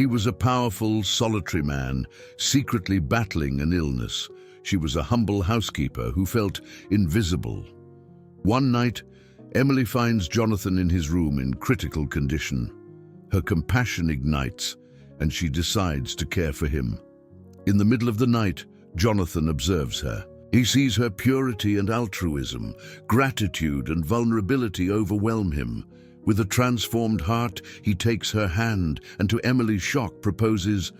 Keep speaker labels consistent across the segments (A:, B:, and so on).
A: He was a powerful, solitary man, secretly battling an illness. She was a humble housekeeper who felt invisible. One night, Emily finds Jonathan in his room in critical condition. Her compassion ignites, and she decides to care for him. In the middle of the night, Jonathan observes her. He sees her purity and altruism, gratitude and vulnerability overwhelm him. With a transformed heart, he takes her hand and, to Emily's shock, proposes,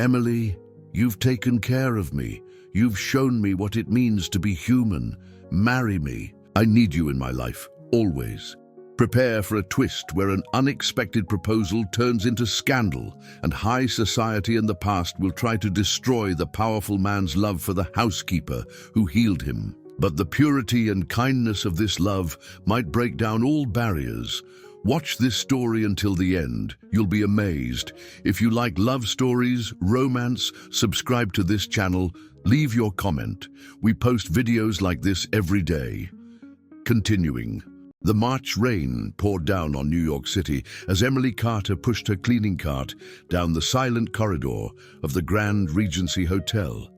A: "Emily, you've taken care of me. You've shown me what it means to be human. Marry me. I need you in my life, always." Prepare for a twist where an unexpected proposal turns into scandal, and high society and the past will try to destroy the powerful man's love for the housekeeper who healed him. But the purity and kindness of this love might break down all barriers. Watch this story until the end. You'll be amazed. If you like love stories, romance, subscribe to this channel. Leave your comment. We post videos like this every day. Continuing. The March rain poured down on New York City as Emily Carter pushed her cleaning cart down the silent corridor of the Grand Regency Hotel.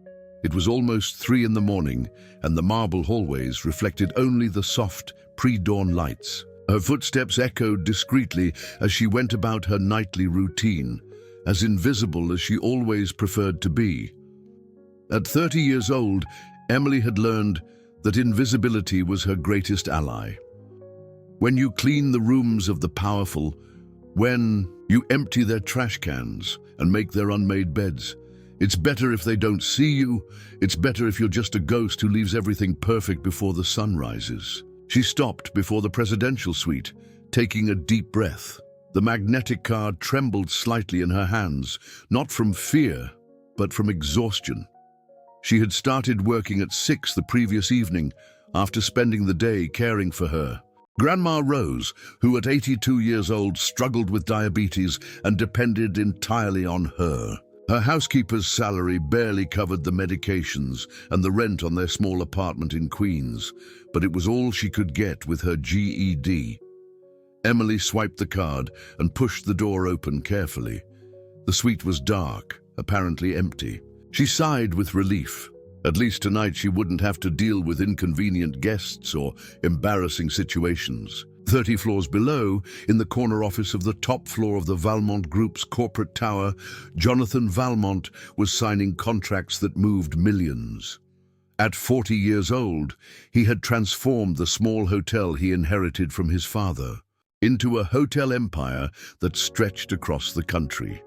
A: It was almost 3 in the morning, and the marble hallways reflected only the soft, pre-dawn lights. Her footsteps echoed discreetly as she went about her nightly routine, as invisible as she always preferred to be. At 30 years old, Emily had learned that invisibility was her greatest ally. When you clean the rooms of the powerful, when you empty their trash cans and make their unmade beds, it's better if they don't see you. It's better if you're just a ghost who leaves everything perfect before the sun rises. She stopped before the presidential suite, taking a deep breath. The magnetic card trembled slightly in her hands, not from fear, but from exhaustion. She had started working at 6 the previous evening, after spending the day caring for her. Grandma Rose, who at 82 years old struggled with diabetes and depended entirely on her. Her housekeeper's salary barely covered the medications and the rent on their small apartment in Queens, but it was all she could get with her GED. Emily swiped the card and pushed the door open carefully. The suite was dark, apparently empty. She sighed with relief. At least tonight she wouldn't have to deal with inconvenient guests or embarrassing situations. 30 floors below, in the corner office of the top floor of the Valmont Group's corporate tower, Jonathan Valmont was signing contracts that moved millions. At 40 years old, he had transformed the small hotel he inherited from his father into a hotel empire that stretched across the country.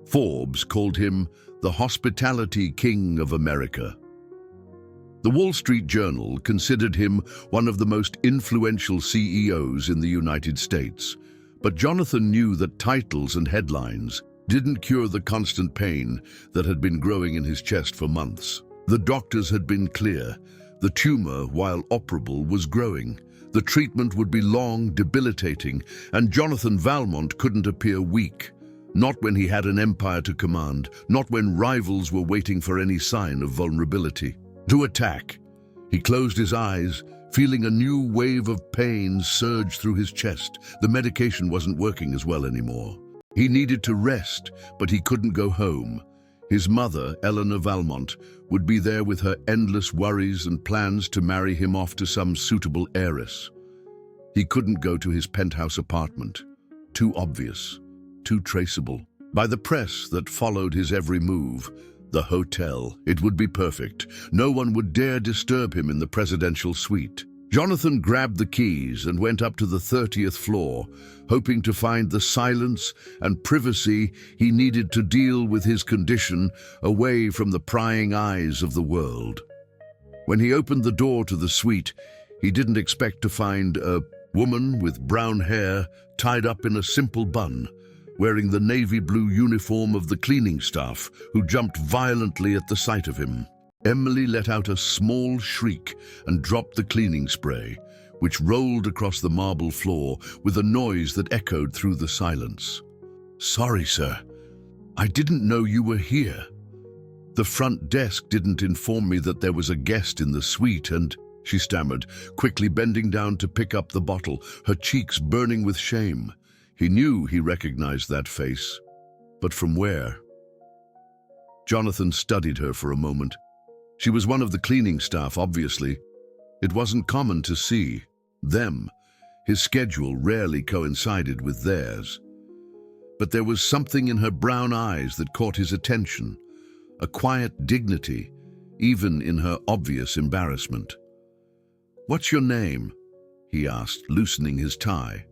A: Forbes called him the Hospitality King of America. The Wall Street Journal considered him one of the most influential CEOs in the United States. But Jonathan knew that titles and headlines didn't cure the constant pain that had been growing in his chest for months. The doctors had been clear. The tumor, while operable, was growing. The treatment would be long, debilitating, and Jonathan Valmont couldn't appear weak. Not when he had an empire to command, not when rivals were waiting for any sign of vulnerability. To attack. He closed his eyes, feeling a new wave of pain surge through his chest. The medication wasn't working as well anymore. He needed to rest, but he couldn't go home. His mother, Eleanor Valmont, would be there with her endless worries and plans to marry him off to some suitable heiress. He couldn't go to his penthouse apartment. Too obvious. Too traceable. By the press that followed his every move, the hotel. It would be perfect. No one would dare disturb him in the presidential suite. Jonathan grabbed the keys and went up to the 30th floor, hoping to find the silence and privacy he needed to deal with his condition away from the prying eyes of the world. When he opened the door to the suite, he didn't expect to find a woman with brown hair tied up in a simple bun, wearing the navy blue uniform of the cleaning staff, who jumped violently at the sight of him. Emily let out a small shriek and dropped the cleaning spray, which rolled across the marble floor with a noise that echoed through the silence. "Sorry, sir. I didn't know you were here. The front desk didn't inform me that there was a guest in the suite and—" she stammered, quickly bending down to pick up the bottle, her cheeks burning with shame. He knew he recognized that face, but from where? Jonathan studied her for a moment. She was one of the cleaning staff, obviously. It wasn't common to see them. His schedule rarely coincided with theirs. But there was something in her brown eyes that caught his attention, a quiet dignity, even in her obvious embarrassment. "What's your name?" he asked, loosening his tie.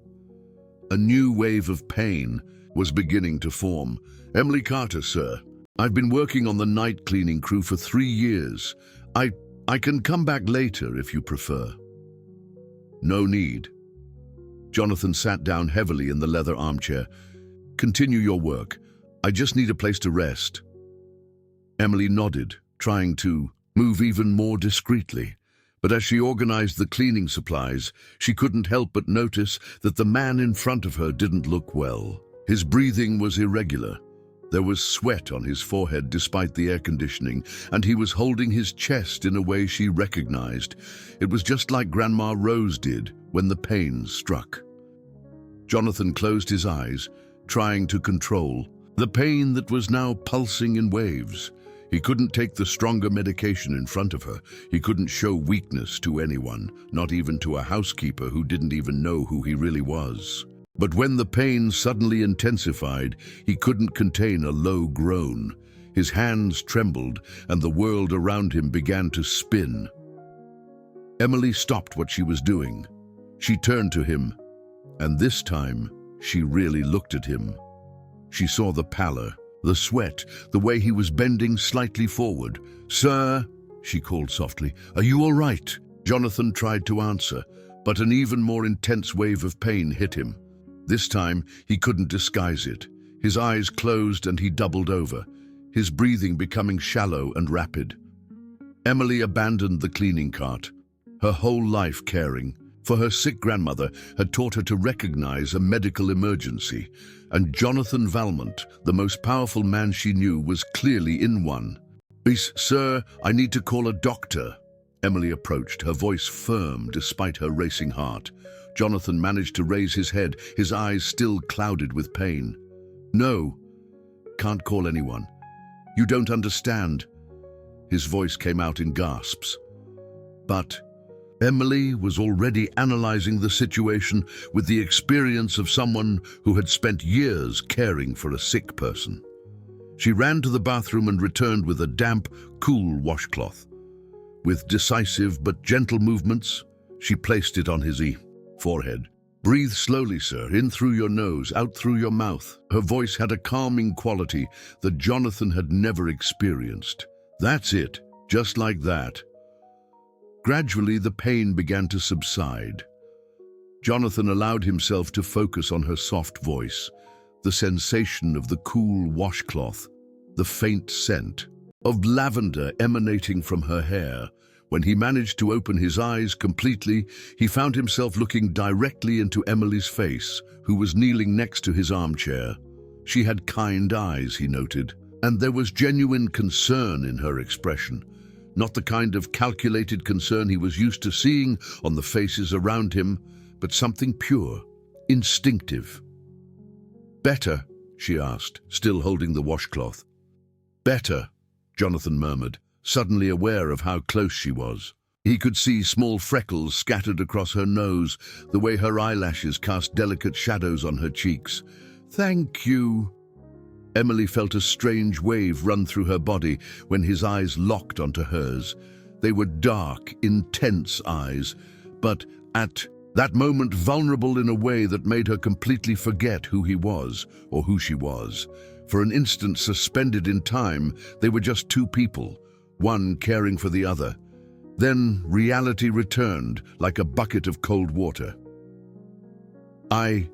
A: A new wave of pain was beginning to form. "Emily Carter, sir. I've been working on the night cleaning crew for 3 years. I can come back later if you prefer." "No need." Jonathan sat down heavily in the leather armchair. "Continue your work. I just need a place to rest." Emily nodded, trying to move even more discreetly. But as she organized the cleaning supplies, she couldn't help but notice that the man in front of her didn't look well. His breathing was irregular. There was sweat on his forehead despite the air conditioning, and he was holding his chest in a way she recognized. It was just like Grandma Rose did when the pain struck. Jonathan closed his eyes, trying to control the pain that was now pulsing in waves. He couldn't take the stronger medication in front of her. He couldn't show weakness to anyone, not even to a housekeeper who didn't even know who he really was. But when the pain suddenly intensified, he couldn't contain a low groan. His hands trembled, and the world around him began to spin. Emily stopped what she was doing. She turned to him, and this time she really looked at him. She saw the pallor, the sweat, the way he was bending slightly forward. "Sir," she called softly, "are you all right?" Jonathan tried to answer, but an even more intense wave of pain hit him. This time, he couldn't disguise it. His eyes closed and he doubled over, his breathing becoming shallow and rapid. Emily abandoned the cleaning cart, her whole life caring for her sick grandmother had taught her to recognize a medical emergency, and Jonathan Valmont, the most powerful man she knew, was clearly in one. "Please, sir, I need to call a doctor." Emily approached, her voice firm despite her racing heart. Jonathan managed to raise his head, his eyes still clouded with pain. "No, can't call anyone. You don't understand." His voice came out in gasps. But Emily was already analyzing the situation with the experience of someone who had spent years caring for a sick person. She ran to the bathroom and returned with a damp, cool washcloth. With decisive but gentle movements, she placed it on his forehead. "Breathe slowly, sir, in through your nose, out through your mouth." Her voice had a calming quality that Jonathan had never experienced. "That's it, just like that." Gradually, the pain began to subside. Jonathan allowed himself to focus on her soft voice, the sensation of the cool washcloth, the faint scent of lavender emanating from her hair. When he managed to open his eyes completely, he found himself looking directly into Emily's face, who was kneeling next to his armchair. She had kind eyes, he noted, and there was genuine concern in her expression. Not the kind of calculated concern he was used to seeing on the faces around him, but something pure, instinctive. "Better?" she asked, still holding the washcloth. "Better," Jonathan murmured, suddenly aware of how close she was. He could see small freckles scattered across her nose, the way her eyelashes cast delicate shadows on her cheeks. "Thank you." Emily felt a strange wave run through her body when his eyes locked onto hers. They were dark, intense eyes, but at that moment vulnerable in a way that made her completely forget who he was or who she was. For an instant, suspended in time, they were just two people, one caring for the other. Then reality returned like a bucket of cold water. I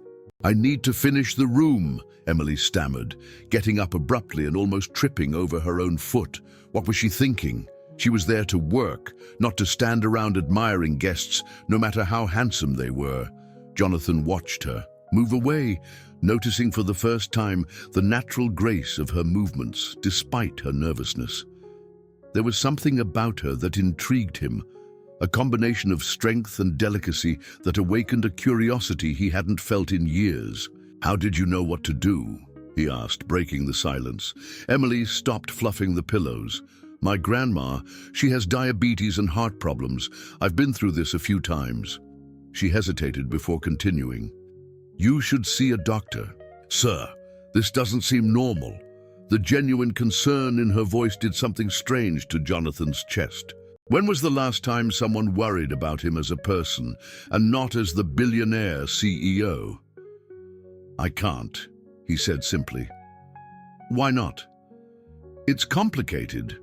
A: need to finish the room," Emily stammered, getting up abruptly and almost tripping over her own foot. What was she thinking? She was there to work, not to stand around admiring guests, no matter how handsome they were. Jonathan watched her move away, noticing for the first time the natural grace of her movements, despite her nervousness. There was something about her that intrigued him, a combination of strength and delicacy that awakened a curiosity he hadn't felt in years. "How did you know what to do?" he asked, breaking the silence. Emily stopped fluffing the pillows. "My grandma, she has diabetes and heart problems. I've been through this a few times." She hesitated before continuing. "You should see a doctor." "Sir, this doesn't seem normal." The genuine concern in her voice did something strange to Jonathan's chest. When was the last time someone worried about him as a person and not as the billionaire CEO? "I can't," he said simply. "Why not?" "It's complicated."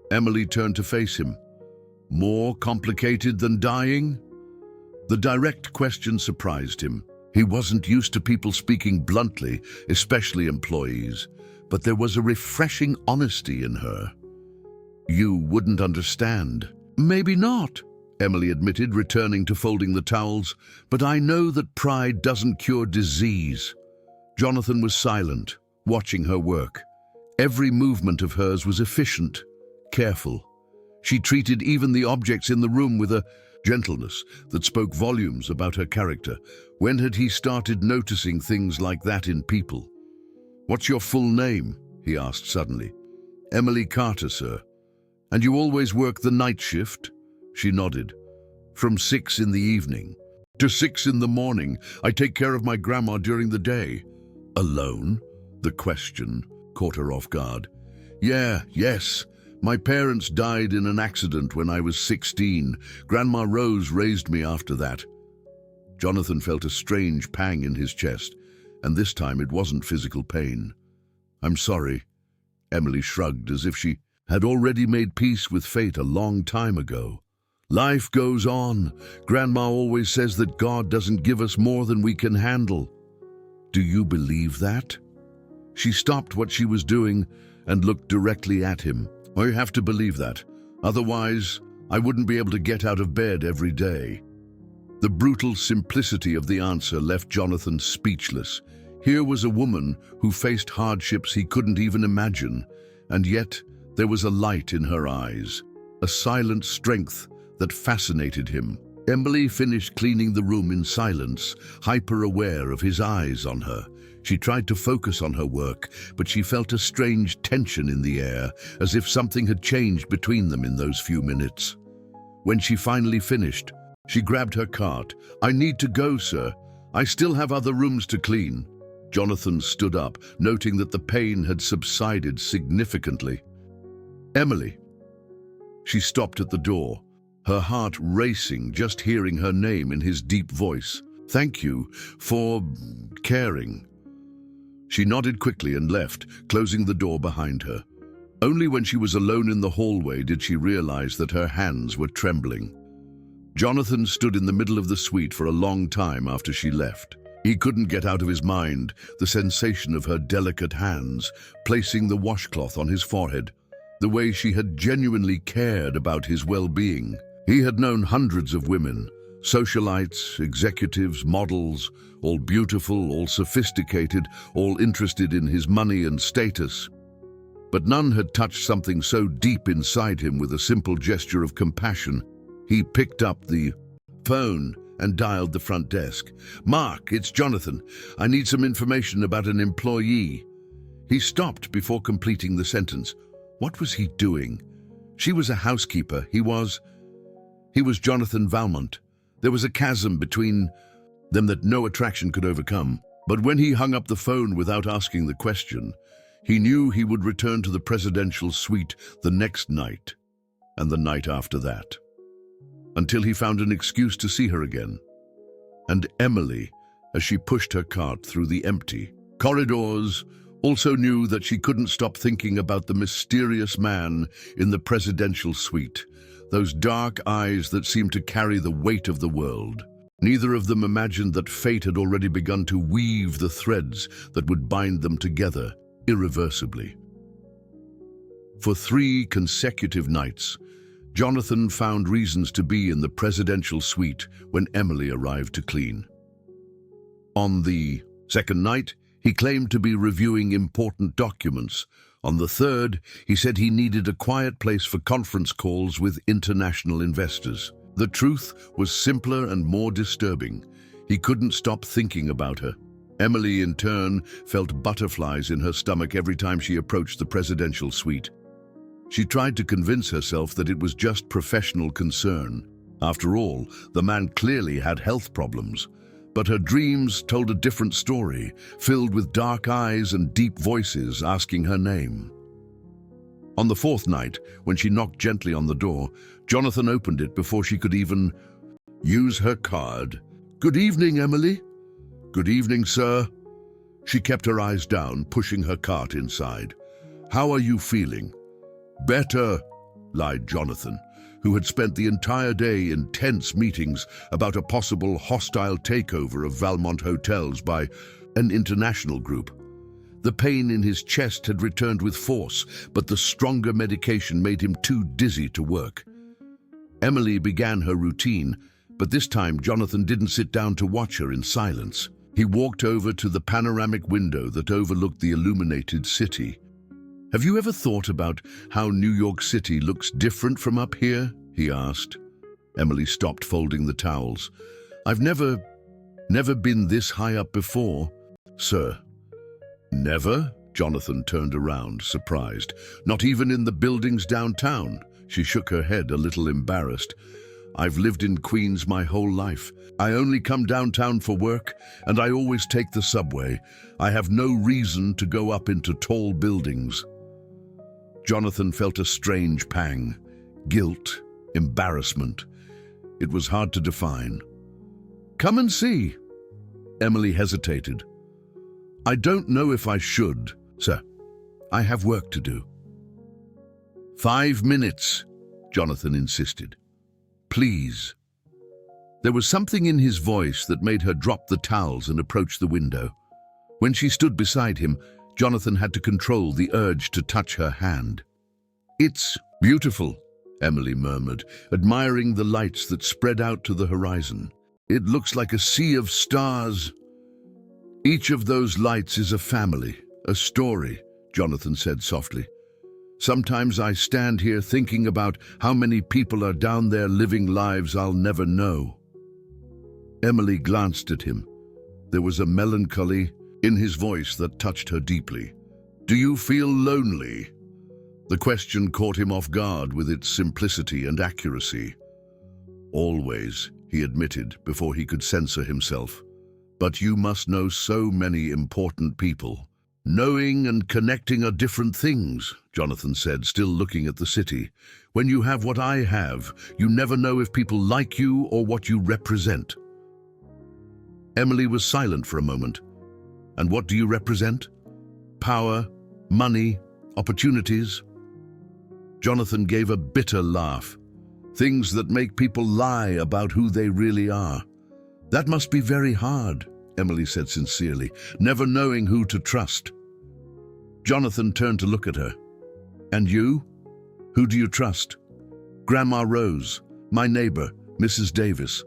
A: Emily turned to face him. "More complicated than dying?" The direct question surprised him. He wasn't used to people speaking bluntly, especially employees, but there was a refreshing honesty in her. "You wouldn't understand." "Maybe not," Emily admitted, returning to folding the towels, "but I know that pride doesn't cure disease." Jonathan was silent, watching her work. Every movement of hers was efficient, careful. She treated even the objects in the room with a gentleness that spoke volumes about her character. When had he started noticing things like that in people? "What's your full name?" he asked suddenly. "Emily Carter, sir." "And you always work the night shift?" She nodded. "From 6 in the evening to 6 in the morning. I take care of my grandma during the day." "Alone?" The question caught her off guard. Yes. My parents died in an accident when I was 16. Grandma Rose raised me after that." Jonathan felt a strange pang in his chest, and this time it wasn't physical pain. "I'm sorry." Emily shrugged as if she had already made peace with fate a long time ago. "Life goes on. Grandma always says that God doesn't give us more than we can handle." "Do you believe that?" She stopped what she was doing and looked directly at him. "I have to believe that. Otherwise, I wouldn't be able to get out of bed every day." The brutal simplicity of the answer left Jonathan speechless. Here was a woman who faced hardships he couldn't even imagine, and yet there was a light in her eyes, a silent strength that fascinated him. Emily finished cleaning the room in silence, hyper-aware of his eyes on her. She tried to focus on her work, but she felt a strange tension in the air, as if something had changed between them in those few minutes. When she finally finished, she grabbed her cart. "I need to go, sir. I still have other rooms to clean." Jonathan stood up, noting that the pain had subsided significantly. "Emily." She stopped at the door, her heart racing just hearing her name in his deep voice. "Thank you for caring." She nodded quickly and left, closing the door behind her. Only when she was alone in the hallway did she realize that her hands were trembling. Jonathan stood in the middle of the suite for a long time after she left. He couldn't get out of his mind the sensation of her delicate hands placing the washcloth on his forehead, the way she had genuinely cared about his well-being. He had known hundreds of women, socialites, executives, models, all beautiful, all sophisticated, all interested in his money and status. But none had touched something so deep inside him with a simple gesture of compassion. He picked up the phone and dialed the front desk. "Mark, it's Jonathan. I need some information about an employee." He stopped before completing the sentence. What was he doing? She was a housekeeper. He was Jonathan Valmont. There was a chasm between them that no attraction could overcome. But when he hung up the phone without asking the question, he knew he would return to the presidential suite the next night, and the night after that, until he found an excuse to see her again. And Emily, as she pushed her cart through the empty corridors, also knew that she couldn't stop thinking about the mysterious man in the presidential suite, those dark eyes that seemed to carry the weight of the world. Neither of them imagined that fate had already begun to weave the threads that would bind them together irreversibly. For 3 consecutive nights, Jonathan found reasons to be in the presidential suite when Emily arrived to clean. On the second night, he claimed to be reviewing important documents. On the third, he said he needed a quiet place for conference calls with international investors. The truth was simpler and more disturbing. He couldn't stop thinking about her. Emily, in turn, felt butterflies in her stomach every time she approached the presidential suite. She tried to convince herself that it was just professional concern. After all, the man clearly had health problems. But her dreams told a different story, filled with dark eyes and deep voices asking her name. On the fourth night, when she knocked gently on the door, Jonathan opened it before she could even use her card. "Good evening, Emily." "Good evening, sir." She kept her eyes down, pushing her cart inside. "How are you feeling?" "Better," lied Jonathan, who had spent the entire day in tense meetings about a possible hostile takeover of Valmont hotels by an international group. The pain in his chest had returned with force, but the stronger medication made him too dizzy to work. Emily began her routine, but this time Jonathan didn't sit down to watch her in silence. He walked over to the panoramic window that overlooked the illuminated city. "Have you ever thought about how New York City looks different from up here?" he asked. Emily stopped folding the towels. "I've never been this high up before, sir." "Never?" Jonathan turned around, surprised. "Not even in the buildings downtown?" She shook her head, a little embarrassed. "I've lived in Queens my whole life. I only come downtown for work, and I always take the subway. I have no reason to go up into tall buildings." Jonathan felt a strange pang. Guilt, embarrassment. It was hard to define. "Come and see." Emily hesitated. "I don't know if I should, sir. I have work to do." 5 minutes, Jonathan insisted. "Please." There was something in his voice that made her drop the towels and approach the window. When she stood beside him, Jonathan had to control the urge to touch her hand. "It's beautiful," Emily murmured, admiring the lights that spread out to the horizon. "It looks like a sea of stars." "Each of those lights is a family, a story," Jonathan said softly. "Sometimes I stand here thinking about how many people are down there living lives I'll never know." Emily glanced at him. There was a melancholy in his voice that touched her deeply. "Do you feel lonely?" The question caught him off guard with its simplicity and accuracy. "Always," he admitted before he could censor himself. "But you must know so many important people." "Knowing and connecting are different things," Jonathan said, still looking at the city. "When you have what I have, you never know if people like you or what you represent." Emily was silent for a moment. "And what do you represent?" "Power, money, opportunities." Jonathan gave a bitter laugh. "Things that make people lie about who they really are." "That must be very hard," Emily said sincerely, "never knowing who to trust." Jonathan turned to look at her. "And you? Who do you trust?" "Grandma Rose, my neighbor, Mrs. Davis,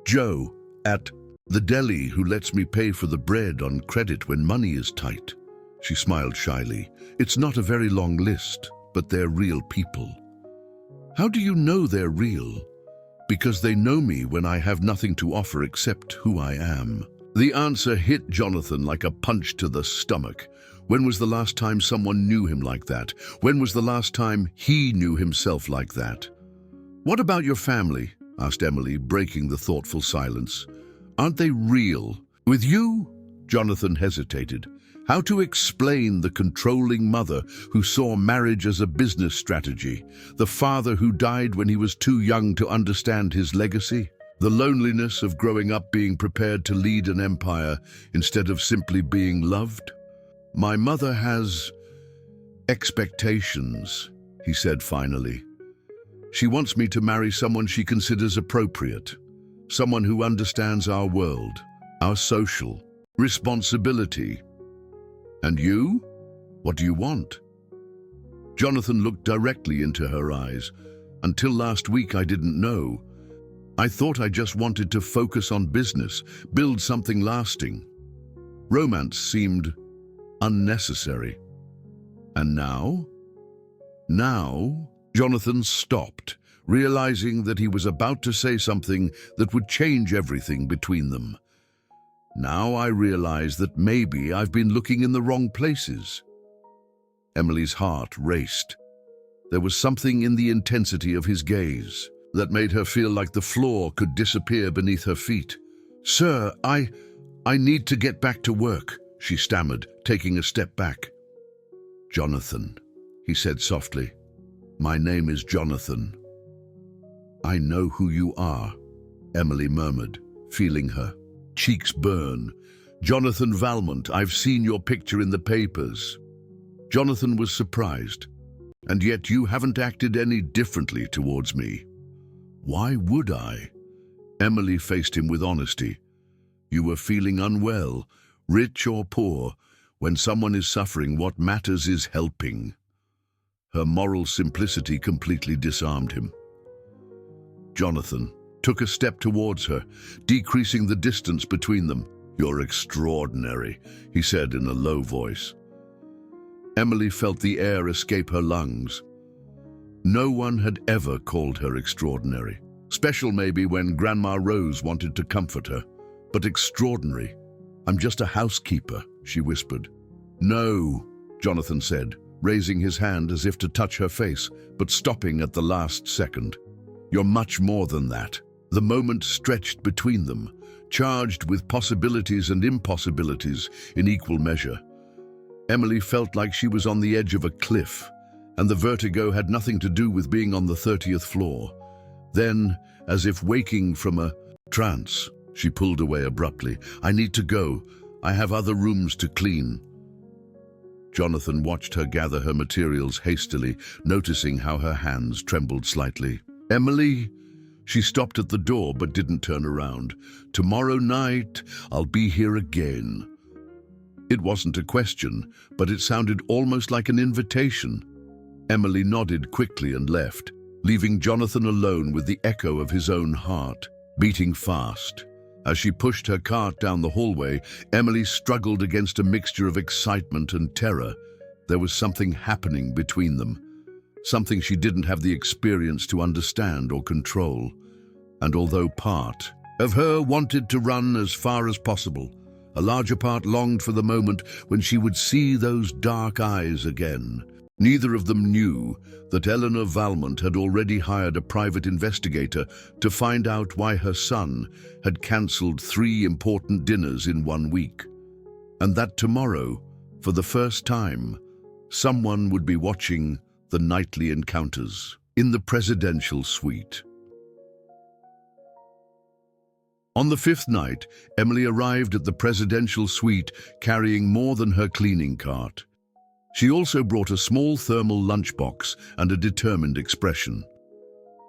A: Joe at the deli who lets me pay for the bread on credit when money is tight." She smiled shyly. "It's not a very long list, but they're real people." "How do you know they're real?" "Because they know me when I have nothing to offer except who I am." The answer hit Jonathan like a punch to the stomach. When was the last time someone knew him like that? When was the last time he knew himself like that? "What about your family?" asked Emily, breaking the thoughtful silence. "Aren't they real? With you?" Jonathan hesitated. How to explain the controlling mother who saw marriage as a business strategy, the father who died when he was too young to understand his legacy, the loneliness of growing up being prepared to lead an empire instead of simply being loved? "My mother has expectations," he said finally. "She wants me to marry someone she considers appropriate, someone who understands our world, our social responsibility." "And you? What do you want?" Jonathan looked directly into her eyes. "Until last week, I didn't know. I thought I just wanted to focus on business, build something lasting. Romance seemed unnecessary. And now?" Now, Jonathan stopped, realizing that he was about to say something that would change everything between them. Now I realize that maybe I've been looking in the wrong places. Emily's heart raced. There was something in the intensity of his gaze that made her feel like the floor could disappear beneath her feet. "Sir, I need to get back to work," she stammered, taking a step back. "Jonathan," he said softly. "My name is Jonathan." "I know who you are," Emily murmured, feeling her cheeks burn. "Jonathan Valmont, I've seen your picture in the papers." Jonathan was surprised. "And yet you haven't acted any differently towards me." "Why would I?" Emily faced him with honesty. "You were feeling unwell, rich or poor. When someone is suffering, what matters is helping." Her moral simplicity completely disarmed him. Jonathan took a step towards her, decreasing the distance between them. "You're extraordinary," he said in a low voice. Emily felt the air escape her lungs. No one had ever called her extraordinary. Special maybe when Grandma Rose wanted to comfort her, but extraordinary. "I'm just a housekeeper," she whispered. "No," Jonathan said, raising his hand as if to touch her face, but stopping at the last second. "You're much more than that." The moment stretched between them, charged with possibilities and impossibilities in equal measure. Emily felt like she was on the edge of a cliff, and the vertigo had nothing to do with being on the 30th floor. Then, as if waking from a trance, she pulled away abruptly. "I need to go. I have other rooms to clean." Jonathan watched her gather her materials hastily, noticing how her hands trembled slightly. "Emily?" She stopped at the door but didn't turn around. "Tomorrow night, I'll be here again." It wasn't a question, but it sounded almost like an invitation. Emily nodded quickly and left, leaving Jonathan alone with the echo of his own heart, beating fast. As she pushed her cart down the hallway, Emily struggled against a mixture of excitement and terror. There was something happening between them, something she didn't have the experience to understand or control. And although part of her wanted to run as far as possible, a larger part longed for the moment when she would see those dark eyes again. Neither of them knew that Eleanor Valmont had already hired a private investigator to find out why her son had cancelled 3 important dinners in 1 week, and that tomorrow, for the first time, someone would be watching the nightly encounters in the presidential suite. On the 5th night, Emily arrived at the presidential suite carrying more than her cleaning cart. She also brought a small thermal lunchbox and a determined expression.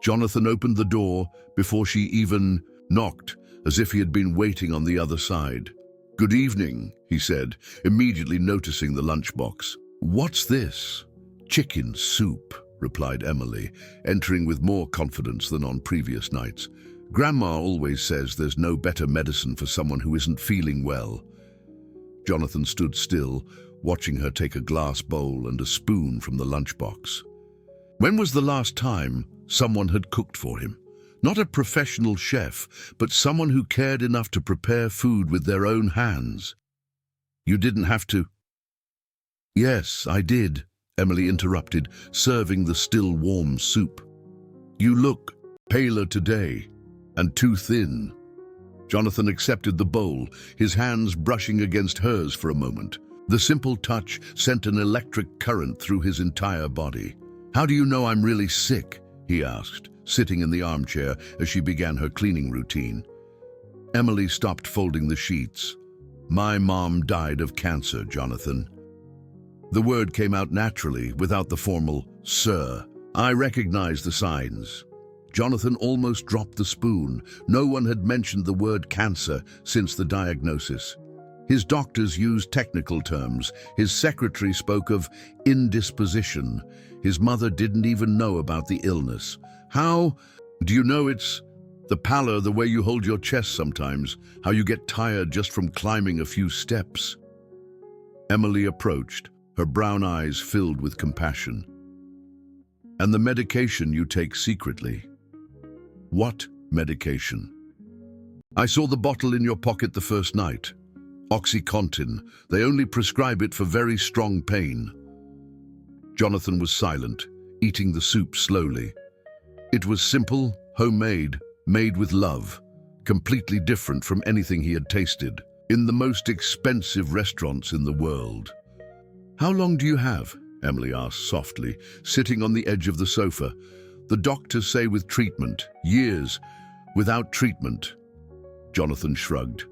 A: Jonathan opened the door before she even knocked, as if he had been waiting on the other side. "Good evening," he said, immediately noticing the lunchbox. "What's this?" "Chicken soup," replied Emily, entering with more confidence than on previous nights. "Grandma always says there's no better medicine for someone who isn't feeling well." Jonathan stood still, watching her take a glass bowl and a spoon from the lunchbox. When was the last time someone had cooked for him? Not a professional chef, but someone who cared enough to prepare food with their own hands. "You didn't have to—" "Yes, I did," Emily interrupted, serving the still warm soup. "You look paler today, and too thin." Jonathan accepted the bowl, his hands brushing against hers for a moment. The simple touch sent an electric current through his entire body. "How do you know I'm really sick?" he asked, sitting in the armchair as she began her cleaning routine. Emily stopped folding the sheets. "My mom died of cancer, Jonathan." The word came out naturally, without the formal "sir." "I recognize the signs." Jonathan almost dropped the spoon. No one had mentioned the word cancer since the diagnosis. His doctors used technical terms. His secretary spoke of indisposition. His mother didn't even know about the illness. "How? Do you know it's the pallor, the way you hold your chest sometimes, how you get tired just from climbing a few steps?" Emily approached, her brown eyes filled with compassion. "And the medication you take secretly?" "What medication?" I saw the bottle in your pocket the first night. OxyContin. They only prescribe it for very strong pain. Jonathan was silent, eating the soup slowly. It was simple, homemade, made with love, completely different from anything he had tasted, in the most expensive restaurants in the world. "How long do you have?" Emily asked softly, sitting on the edge of the sofa. "The doctors say with treatment, years. Without treatment." Jonathan shrugged.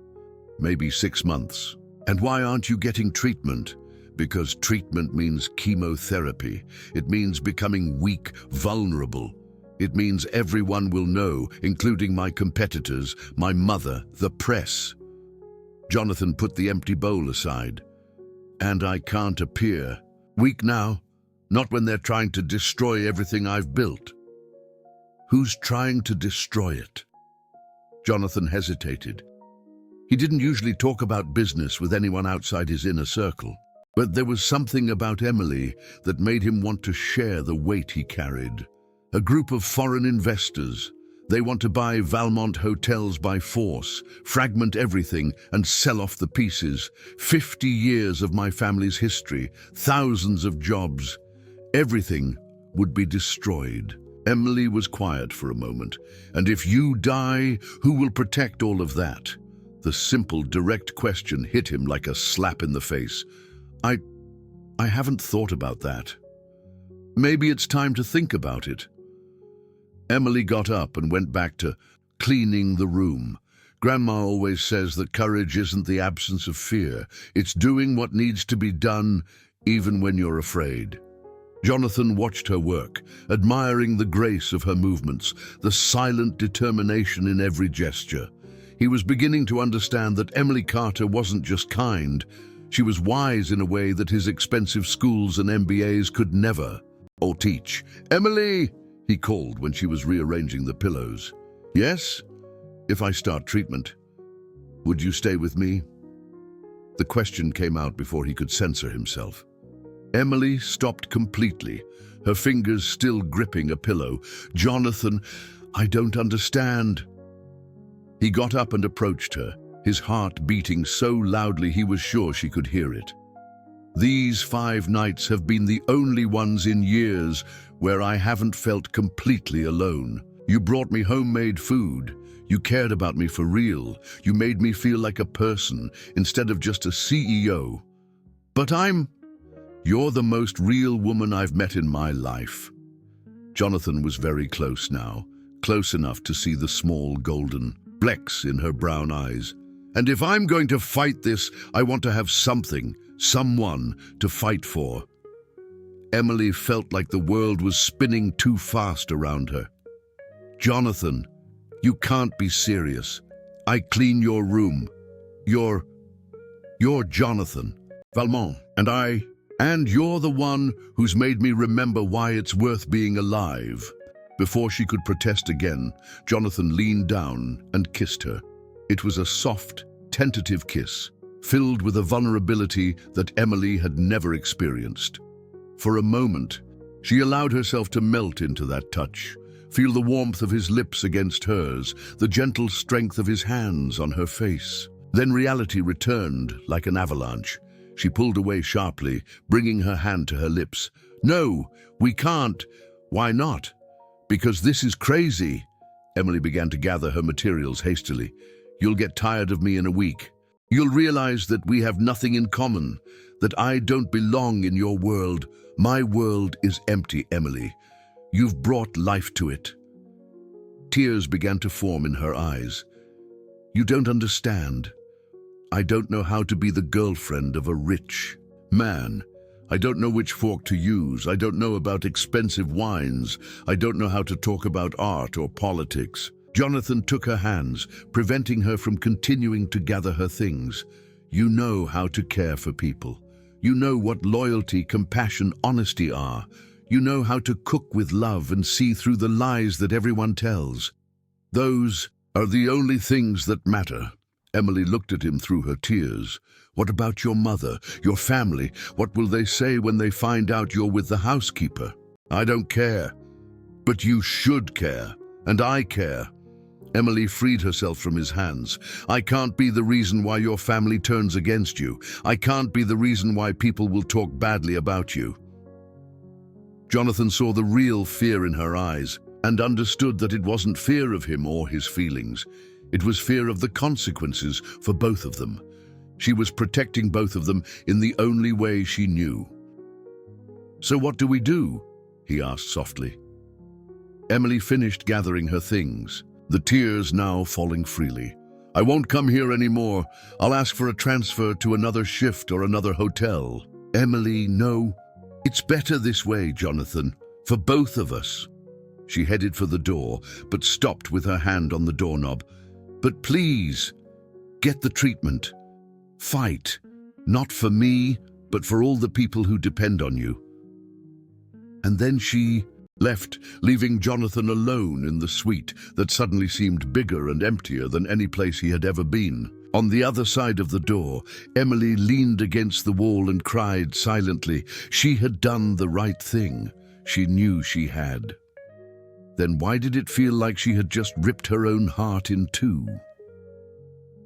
A: "Maybe 6 months. And why aren't you getting treatment?" "Because treatment means chemotherapy. It means becoming weak, vulnerable. It means everyone will know, including my competitors, my mother, the press." Jonathan put the empty bowl aside. "And I can't appear weak now, not when they're trying to destroy everything I've built." "Who's trying to destroy it?" Jonathan hesitated. He didn't usually talk about business with anyone outside his inner circle, but there was something about Emily that made him want to share the weight he carried. A group of foreign investors. They want to buy Valmont hotels by force, fragment everything and sell off the pieces. 50 years of my family's history, thousands of jobs. Everything would be destroyed. Emily was quiet for a moment. "And if you die, who will protect all of that?" The simple, direct question hit him like a slap in the face. I haven't thought about that." "Maybe it's time to think about it." Emily got up and went back to cleaning the room. "Grandma always says that courage isn't the absence of fear. It's doing what needs to be done, even when you're afraid." Jonathan watched her work, admiring the grace of her movements, the silent determination in every gesture. He was beginning to understand that Emily Carter wasn't just kind. She was wise in a way that his expensive schools and MBAs could never or teach. "Emily!" he called when she was rearranging the pillows. "Yes? If I start treatment, would you stay with me?" The question came out before he could censor himself. Emily stopped completely, her fingers still gripping a pillow. "Jonathan, I don't understand." He got up and approached her, his heart beating so loudly he was sure she could hear it. "These 5 nights have been the only ones in years where I haven't felt completely alone. You brought me homemade food. You cared about me for real. You made me feel like a person instead of just a CEO. But you're the most real woman I've met in my life." Jonathan was very close now, close enough to see the small golden flecks in her brown eyes. "And if I'm going to fight this, I want to have something, someone to fight for." Emily felt like the world was spinning too fast around her. "Jonathan, you can't be serious. I clean your room. You're Jonathan Valmont, and you're the one who's made me remember why it's worth being alive." Before she could protest again, Jonathan leaned down and kissed her. It was a soft, tentative kiss, filled with a vulnerability that Emily had never experienced. For a moment, she allowed herself to melt into that touch, feel the warmth of his lips against hers, the gentle strength of his hands on her face. Then reality returned like an avalanche. She pulled away sharply, bringing her hand to her lips. "No, we can't." "Why not?" "Because this is crazy." Emily began to gather her materials hastily. "You'll get tired of me in a week. You'll realize that we have nothing in common, that I don't belong in your world. My world is empty, Emily. You've brought life to it." Tears began to form in her eyes. "You don't understand. I don't know how to be the girlfriend of a rich man. I don't know which fork to use. I don't know about expensive wines. I don't know how to talk about art or politics." Jonathan took her hands, preventing her from continuing to gather her things. "You know how to care for people. You know what loyalty, compassion, honesty are. You know how to cook with love and see through the lies that everyone tells. Those are the only things that matter." Emily looked at him through her tears. "What about your mother, your family? What will they say when they find out you're with the housekeeper?" "I don't care. But you should care. And I care. Emily freed herself from his hands. I can't be the reason why your family turns against you. I can't be the reason why people will talk badly about you. Jonathan saw the real fear in her eyes and understood that it wasn't fear of him or his feelings. It was fear of the consequences for both of them. She was protecting both of them in the only way she knew. "So what do we do?" he asked softly. Emily finished gathering her things, the tears now falling freely. "I won't come here anymore. I'll ask for a transfer to another shift or another hotel." "Emily, no. It's better this way, Jonathan, for both of us." She headed for the door, but stopped with her hand on the doorknob. "But please, get the treatment. Fight, not for me, but for all the people who depend on you." And then she left, leaving Jonathan alone in the suite that suddenly seemed bigger and emptier than any place he had ever been. On the other side of the door, Emily leaned against the wall and cried silently. She had done the right thing. She knew she had. Then why did it feel like she had just ripped her own heart in two?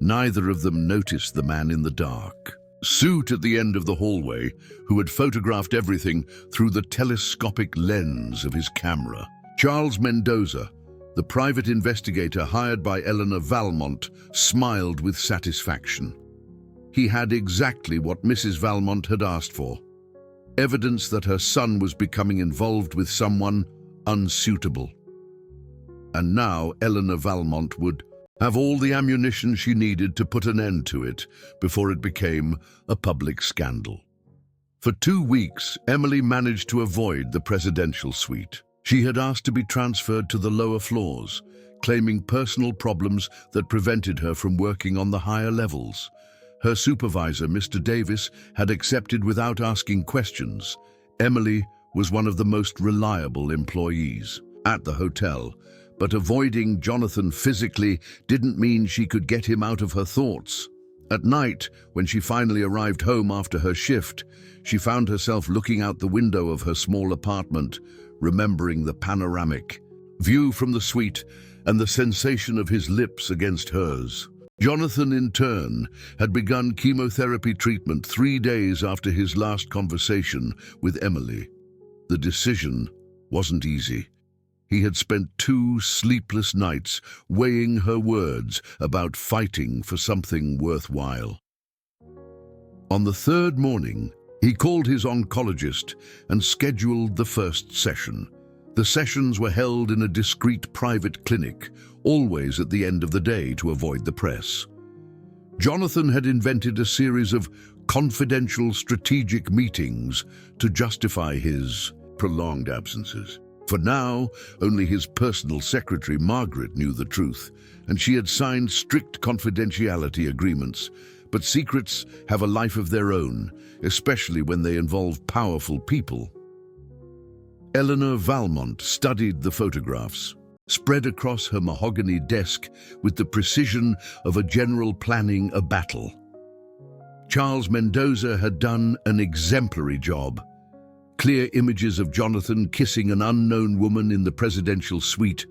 A: Neither of them noticed the man in the dark suit at the end of the hallway, who had photographed everything through the telescopic lens of his camera. Charles Mendoza, the private investigator hired by Eleanor Valmont, smiled with satisfaction. He had exactly what Mrs. Valmont had asked for: evidence that her son was becoming involved with someone unsuitable. And now Eleanor Valmont would have all the ammunition she needed to put an end to it before it became a public scandal. For 2 weeks, Emily managed to avoid the presidential suite. She had asked to be transferred to the lower floors, claiming personal problems that prevented her from working on the higher levels. Her supervisor, Mr. Davis, had accepted without asking questions. Emily was one of the most reliable employees at the hotel, but avoiding Jonathan physically didn't mean she could get him out of her thoughts. At night, when she finally arrived home after her shift, she found herself looking out the window of her small apartment, remembering the panoramic view from the suite and the sensation of his lips against hers. Jonathan, in turn, had begun chemotherapy treatment 3 days after his last conversation with Emily. The decision wasn't easy. He had spent 2 sleepless nights weighing her words about fighting for something worthwhile. On the 3rd morning, he called his oncologist and scheduled the first session. The sessions were held in a discreet private clinic, always at the end of the day to avoid the press. Jonathan had invented a series of confidential strategic meetings to justify his prolonged absences. For now, only his personal secretary, Margaret, knew the truth, and she had signed strict confidentiality agreements. But secrets have a life of their own, especially when they involve powerful people. Eleanor Valmont studied the photographs, spread across her mahogany desk with the precision of a general planning a battle. Charles Mendoza had done an exemplary job. Clear images of Jonathan kissing an unknown woman in the presidential suite,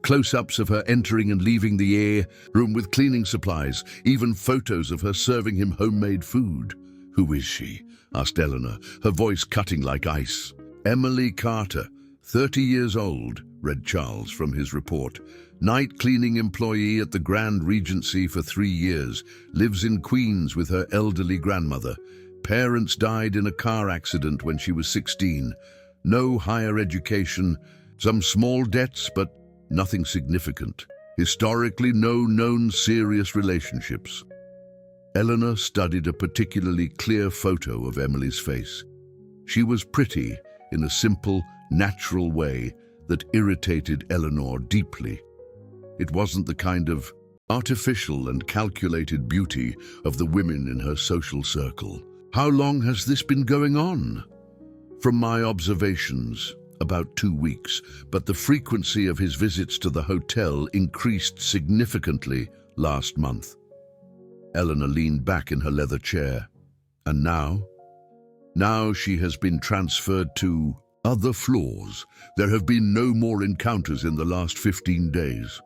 A: close-ups of her entering and leaving the room with cleaning supplies, even photos of her serving him homemade food. "Who is she?" asked Eleanor, her voice cutting like ice. "Emily Carter, 30 years old," read Charles from his report. "Night cleaning employee at the Grand Regency for 3 years, lives in Queens with her elderly grandmother. Parents died in a car accident when she was 16. No higher education, some small debts, but nothing significant. Historically, no known serious relationships." Eleanor studied a particularly clear photo of Emily's face. She was pretty in a simple, natural way that irritated Eleanor deeply. It wasn't the kind of artificial and calculated beauty of the women in her social circle. "How long has this been going on?" "From my observations, about 2 weeks, but the frequency of his visits to the hotel increased significantly last month." Eleanor leaned back in her leather chair. "And now?" "Now she has been transferred to other floors. There have been no more encounters in the last 15 days.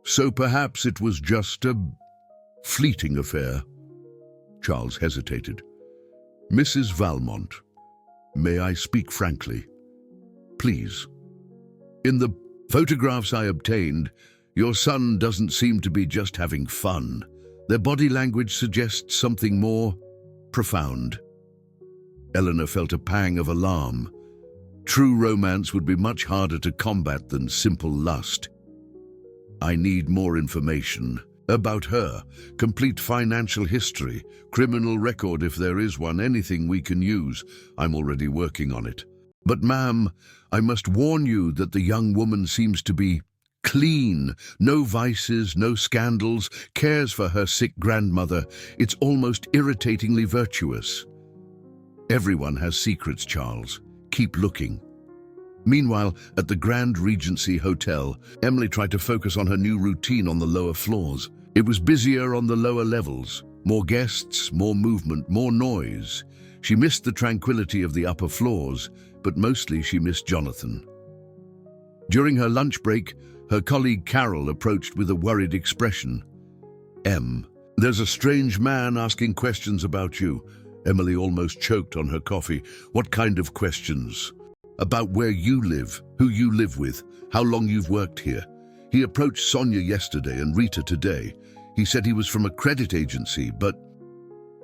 A: So perhaps it was just a fleeting affair. Charles hesitated. Mrs. Valmont, may I speak frankly? Please. In the photographs I obtained, your son doesn't seem to be just having fun. Their body language suggests something more profound. Eleanor felt a pang of alarm. True romance would be much harder to combat than simple lust. I need more information about her, complete financial history, criminal record if there is one, anything we can use. I'm already working on it. But ma'am, I must warn you that the young woman seems to be clean, no vices, no scandals, cares for her sick grandmother. It's almost irritatingly virtuous. Everyone has secrets, Charles. Keep looking. Meanwhile, at the Grand Regency Hotel, Emily tried to focus on her new routine on the lower floors. It was busier on the lower levels. More guests, more movement, more noise. She missed the tranquility of the upper floors, but mostly she missed Jonathan. During her lunch break, her colleague Carol approached with a worried expression. There's a strange man asking questions about you. Emily almost choked on her coffee. What kind of questions? About where you live, who you live with, how long you've worked here. He approached Sonia yesterday and Rita today. He said he was from a credit agency, but...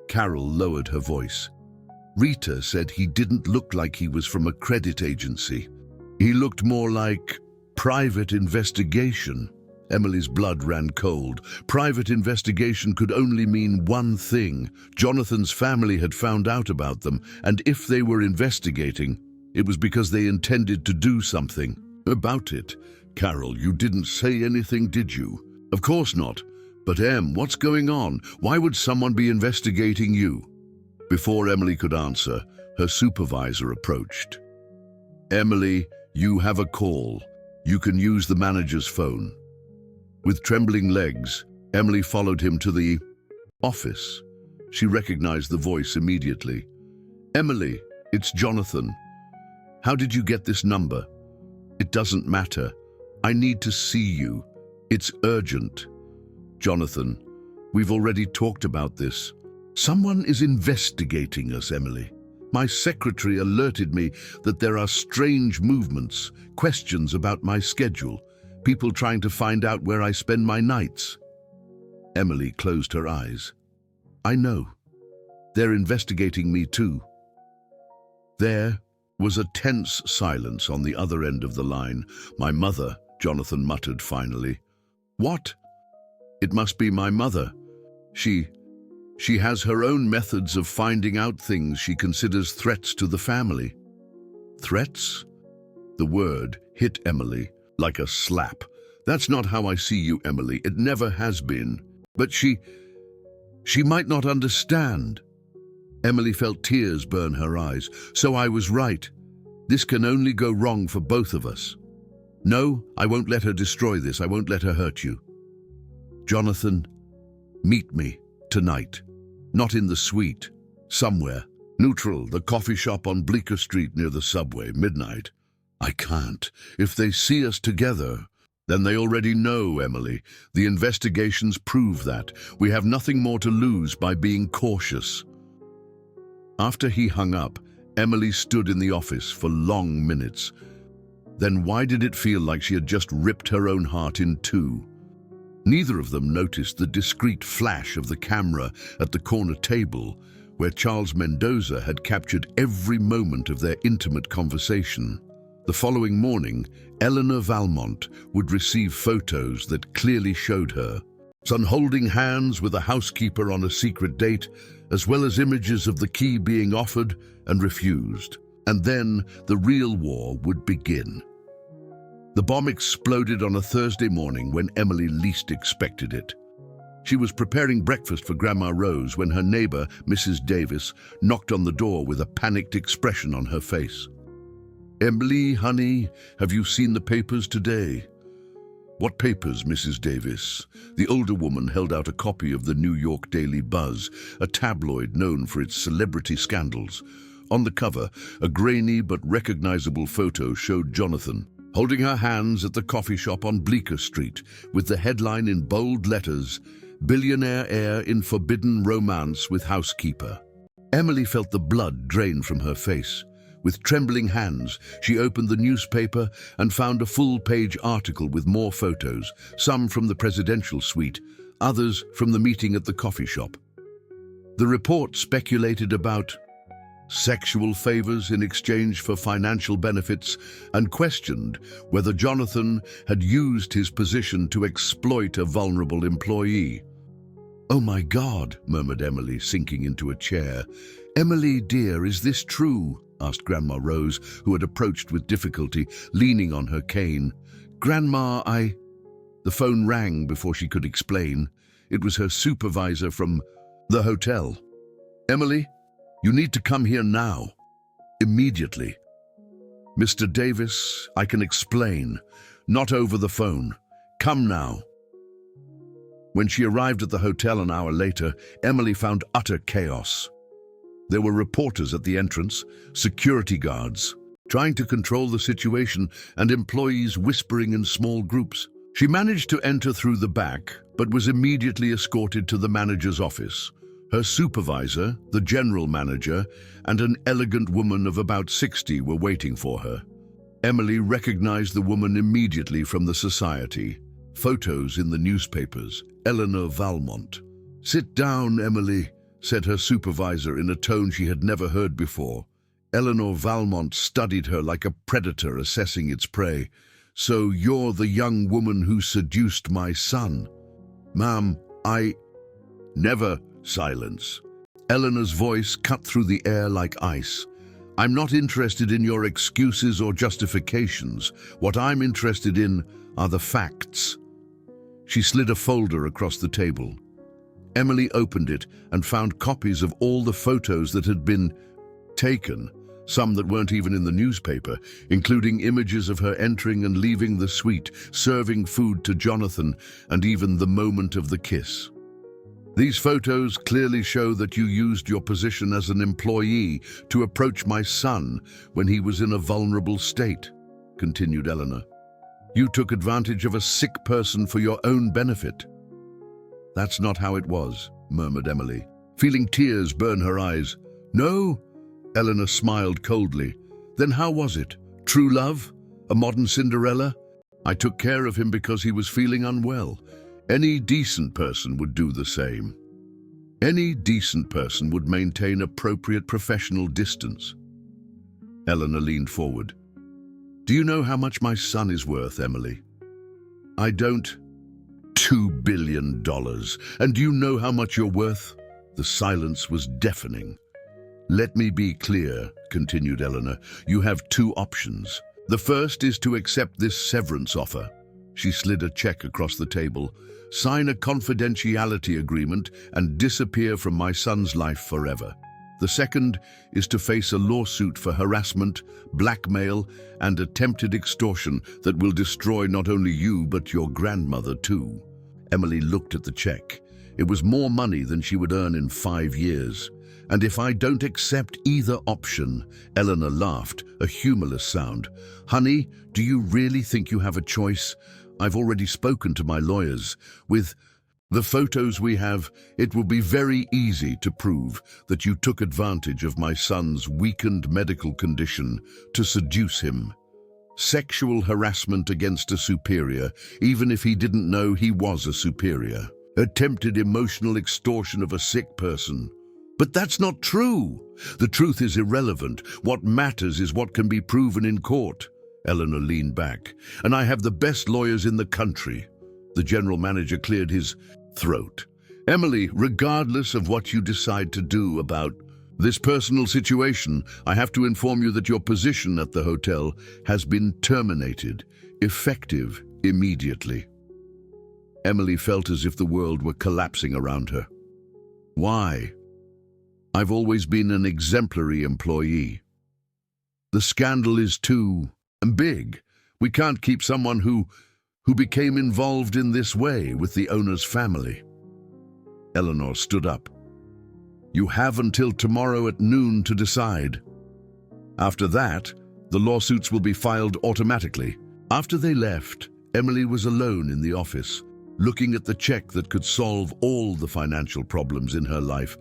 A: Carol lowered her voice. Rita said he didn't look like he was from a credit agency. He looked more like private investigation. Emily's blood ran cold. Private investigation could only mean one thing. Jonathan's family had found out about them, and if they were investigating, it was because they intended to do something about it. Carol, you didn't say anything, did you? Of course not. But what's going on? Why would someone be investigating you? Before Emily could answer, her supervisor approached. Emily, you have a call. You can use the manager's phone. With trembling legs, Emily followed him to the office. She recognized the voice immediately. Emily, it's Jonathan. How did you get this number? It doesn't matter. I need to see you. It's urgent. Jonathan, we've already talked about this. Someone is investigating us, Emily. My secretary alerted me that there are strange movements, questions about my schedule, people trying to find out where I spend my nights. Emily closed her eyes. I know. They're investigating me too. There was a tense silence on the other end of the line. My mother, Jonathan muttered finally. What? It must be my mother. She has her own methods of finding out things she considers threats to the family. Threats? The word hit Emily like a slap. That's not how I see you, Emily. It never has been. But she might not understand. Emily felt tears burn her eyes. So I was right. This can only go wrong for both of us. No, I won't let her destroy this. I won't let her hurt you. Jonathan, meet me tonight. Not in the suite. Somewhere. Neutral, the coffee shop on Bleecker Street near the subway, midnight. I can't. If they see us together, then they already know, Emily. The investigations prove that. We have nothing more to lose by being cautious. After he hung up, Emily stood in the office for long minutes. Then why did it feel like she had just ripped her own heart in two? Neither of them noticed the discreet flash of the camera at the corner table, where Charles Mendoza had captured every moment of their intimate conversation. The following morning, Eleanor Valmont would receive photos that clearly showed her son holding hands with a housekeeper on a secret date, as well as images of the key being offered and refused. And then the real war would begin. The bomb exploded on a Thursday morning when Emily least expected it. She was preparing breakfast for Grandma Rose when her neighbor, Mrs. Davis, knocked on the door with a panicked expression on her face. Emily, honey, have you seen the papers today? What papers, Mrs. Davis? The older woman held out a copy of the New York Daily Buzz, a tabloid known for its celebrity scandals. On the cover, a grainy but recognizable photo showed Jonathan. holding her hands at the coffee shop on Bleecker Street with the headline in bold letters, "Billionaire heir in forbidden romance with housekeeper." Emily felt the blood drain from her face. With trembling hands, she opened the newspaper and found a full-page article with more photos, some from the presidential suite, others from the meeting at the coffee shop. The report speculated about sexual favors in exchange for financial benefits and questioned whether Jonathan had used his position to exploit a vulnerable employee. "Oh my God," murmured Emily, sinking into a chair. "Emily, dear, is this true?" asked Grandma Rose, who had approached with difficulty, leaning on her cane. "Grandma, The phone rang before she could explain. It was her supervisor from the hotel. "Emily, you need to come here now. Immediately." "Mr. Davis, I can explain. Not over the phone. Come now." When she arrived at the hotel an hour later, Emily found utter chaos. There were reporters at the entrance, security guards, trying to control the situation, and employees whispering in small groups. She managed to enter through the back, but was immediately escorted to the manager's office. Her supervisor, the general manager, and an elegant woman of about 60 were waiting for her. Emily recognized the woman immediately from the society. Photos in the newspapers. Eleanor Valmont. "Sit down, Emily," said her supervisor in a tone she had never heard before. Eleanor Valmont studied her like a predator assessing its prey. "So you're the young woman who seduced my son?" "Ma'am, Never." Silence. Eleanor's voice cut through the air like ice. "I'm not interested in your excuses or justifications. What I'm interested in are the facts." She slid a folder across the table. Emily opened it and found copies of all the photos that had been taken, some that weren't even in the newspaper, including images of her entering and leaving the suite, serving food to Jonathan, and even the moment of the kiss. "These photos clearly show that you used your position as an employee to approach my son when he was in a vulnerable state," continued Eleanor. "You took advantage of a sick person for your own benefit." "That's not how it was," murmured Emily, feeling tears burn her eyes. "No?" Eleanor smiled coldly. "Then how was it? True love? A modern Cinderella? I took care of him because he was feeling unwell. Any decent person would do the same. Any decent person would maintain appropriate professional distance." Eleanor leaned forward. "Do you know how much my son is worth, Emily?" "I don't." $2 billion. "And do you know how much you're worth?" The silence was deafening. "Let me be clear," continued Eleanor. "You have two options. The first is to accept this severance offer." She slid a check across the table. "Sign a confidentiality agreement and disappear from my son's life forever. The second is to face a lawsuit for harassment, blackmail, and attempted extortion that will destroy not only you but your grandmother too." Emily looked at the check. It was more money than she would earn in 5 years. "And if I don't accept either option," Eleanor laughed, a humorless sound. "Honey, do you really think you have a choice? I've already spoken to my lawyers. With the photos we have, it will be very easy to prove that you took advantage of my son's weakened medical condition to seduce him. Sexual harassment against a superior, even if he didn't know he was a superior. Attempted emotional extortion of a sick person. But that's not true. The truth is irrelevant. What matters is what can be proven in court." Eleanor leaned back. "And I have the best lawyers in the country." The general manager cleared his throat. "Emily, regardless of what you decide to do about this personal situation, I have to inform you that your position at the hotel has been terminated, effective immediately." Emily felt as if the world were collapsing around her. "Why?" "I've always been an exemplary employee. The scandal is too big. We can't keep someone who became involved in this way with the owner's family." Eleanor stood up. "You have until tomorrow at noon to decide. After that, the lawsuits will be filed automatically. After they left, Emily was alone in the office, looking at the check that could solve all the financial problems in her life,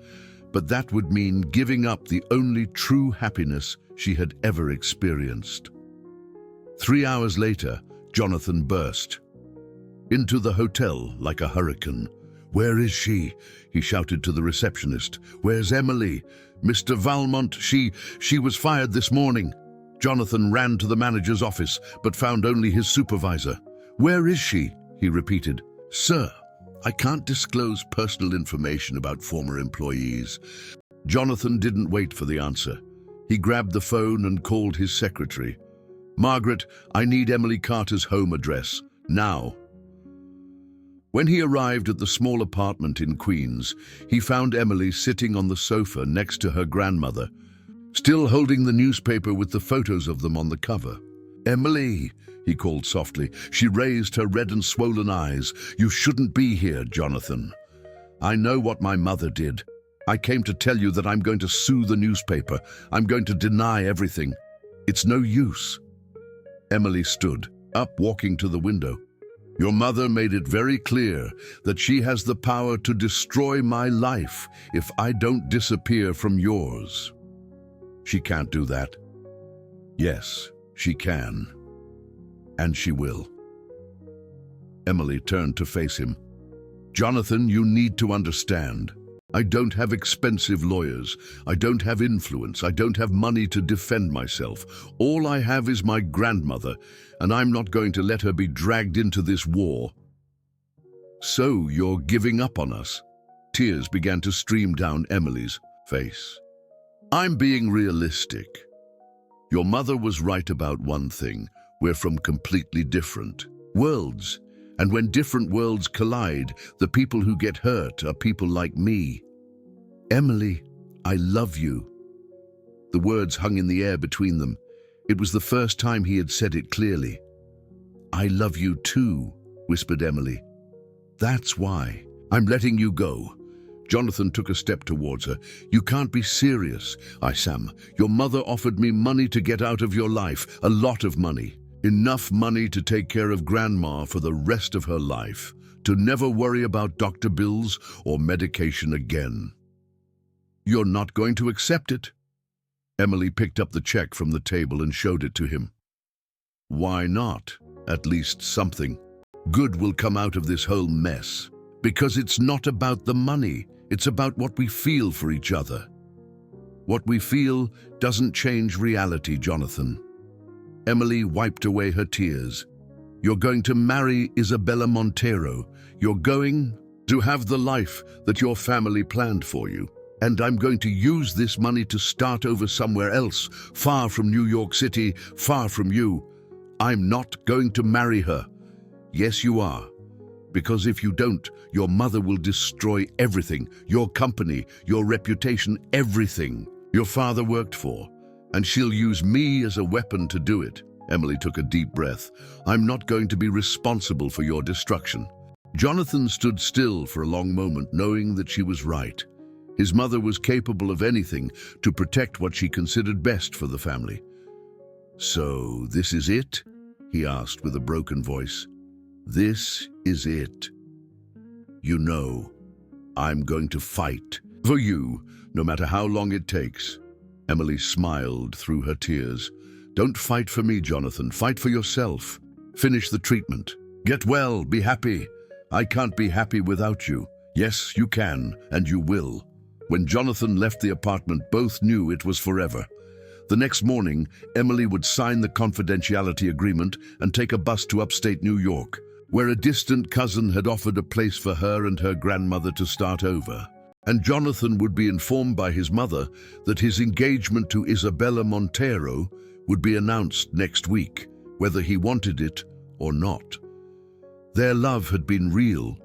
A: but that would mean giving up the only true happiness she had ever experienced. 3 hours later, Jonathan burst into the hotel like a hurricane. "Where is she?" he shouted to the receptionist. "Where's Emily? Mr. Valmont, she was fired this morning." Jonathan ran to the manager's office, but found only his supervisor. "Where is she?" he repeated. "Sir, I can't disclose personal information about former employees." Jonathan didn't wait for the answer. He grabbed the phone and called his secretary. "Margaret, I need Emily Carter's home address, now." When he arrived at the small apartment in Queens, he found Emily sitting on the sofa next to her grandmother, still holding the newspaper with the photos of them on the cover. "Emily," he called softly. She raised her red and swollen eyes. "You shouldn't be here, Jonathan. I know what my mother did. I came to tell you that I'm going to sue the newspaper. I'm going to deny everything. It's no use." Emily stood up, walking to the window. "Your mother made it very clear that she has the power to destroy my life if I don't disappear from yours." "She can't do that." "Yes, she can. And she will." Emily turned to face him. "Jonathan, you need to understand. I don't have expensive lawyers. I don't have influence. I don't have money to defend myself. All I have is my grandmother, and I'm not going to let her be dragged into this war." "So you're giving up on us?" Tears began to stream down Emily's face. "I'm being realistic. Your mother was right about one thing. We're from completely different worlds. And when different worlds collide, the people who get hurt are people like me. Emily, I love you." The words hung in the air between them. It was the first time he had said it clearly. "I love you too," whispered Emily. "That's why I'm letting you go." Jonathan took a step towards her. "You can't be serious." "Sam, your mother offered me money to get out of your life, a lot of money. Enough money to take care of Grandma for the rest of her life, to never worry about doctor bills or medication again." "You're not going to accept it?" Emily picked up the check from the table and showed it to him. "Why not? At least something good will come out of this whole mess. Because it's not about the money, it's about what we feel for each other. What we feel doesn't change reality, Jonathan." Emily wiped away her tears. "You're going to marry Isabella Montero. You're going to have the life that your family planned for you. And I'm going to use this money to start over somewhere else, far from New York City, far from you. I'm not going to marry her." "Yes, you are. Because if you don't, your mother will destroy everything, your company, your reputation, everything your father worked for. And she'll use me as a weapon to do it." Emily took a deep breath. "I'm not going to be responsible for your destruction." Jonathan stood still for a long moment, knowing that she was right. His mother was capable of anything to protect what she considered best for the family. "So this is it?" he asked with a broken voice. "This is it. You know, I'm going to fight for you, no matter how long it takes." Emily smiled through her tears. "Don't fight for me, Jonathan. Fight for yourself. Finish the treatment. Get well, be happy. I can't be happy without you." "Yes, you can, and you will." When Jonathan left the apartment, both knew it was forever. The next morning, Emily would sign the confidentiality agreement and take a bus to upstate New York, where a distant cousin had offered a place for her and her grandmother to start over. And Jonathan would be informed by his mother that his engagement to Isabella Montero would be announced next week, whether he wanted it or not. Their love had been real,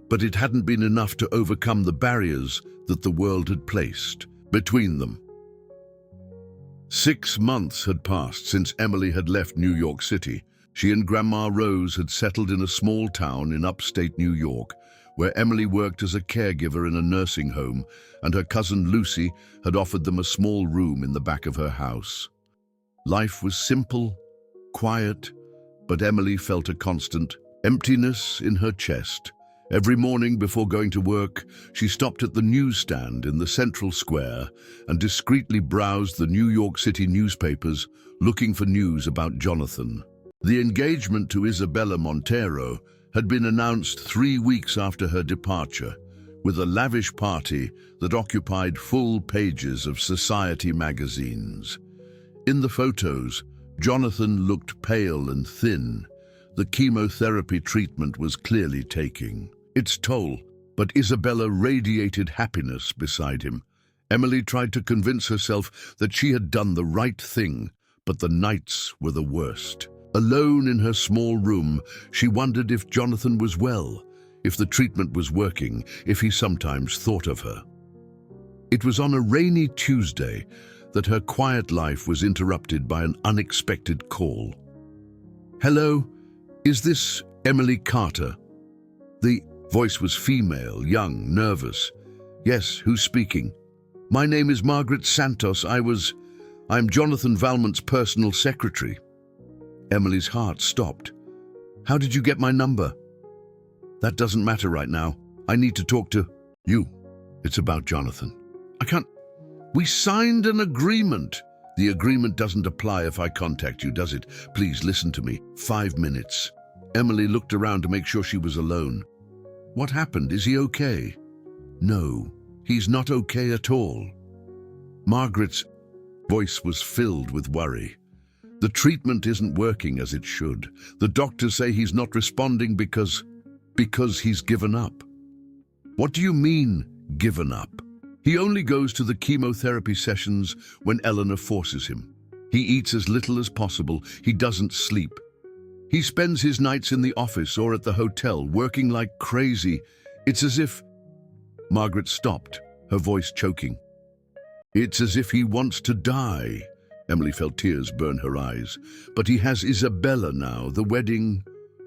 A: but it hadn't been enough to overcome the barriers that the world had placed between them. 6 months had passed since Emily had left New York City. She and Grandma Rose had settled in a small town in upstate New York, where Emily worked as a caregiver in a nursing home, and her cousin Lucy had offered them a small room in the back of her house. Life was simple, quiet, but Emily felt a constant emptiness in her chest. Every morning before going to work, she stopped at the newsstand in the central square and discreetly browsed the New York City newspapers, looking for news about Jonathan. The engagement to Isabella Montero had been announced 3 weeks after her departure, with a lavish party that occupied full pages of society magazines. In the photos, Jonathan looked pale and thin. The chemotherapy treatment was clearly taking its toll, but Isabella radiated happiness beside him. Emily tried to convince herself that she had done the right thing, but the nights were the worst. Alone in her small room, she wondered if Jonathan was well, if the treatment was working, if he sometimes thought of her. It was on a rainy Tuesday that her quiet life was interrupted by an unexpected call. "Hello, is this Emily Carter?" The voice was female, young, nervous. "Yes, who's speaking?" "My name is Margaret Santos. I'm Jonathan Valmont's personal secretary." Emily's heart stopped. "How did you get my number?" "That doesn't matter right now. I need to talk to you. It's about Jonathan." "I can't. We signed an agreement." "The agreement doesn't apply if I contact you, does it? Please listen to me. 5 minutes." Emily looked around to make sure she was alone. "What happened? Is he okay?" "No, he's not okay at all." Margaret's voice was filled with worry. "The treatment isn't working as it should. The doctors say he's not responding because he's given up." "What do you mean, given up?" "He only goes to the chemotherapy sessions when Eleanor forces him. He eats as little as possible. He doesn't sleep. He spends his nights in the office or at the hotel, working like crazy. It's as if—" Margaret stopped, her voice choking. "It's as if he wants to die." Emily felt tears burn her eyes. "But he has Isabella now, the wedding—"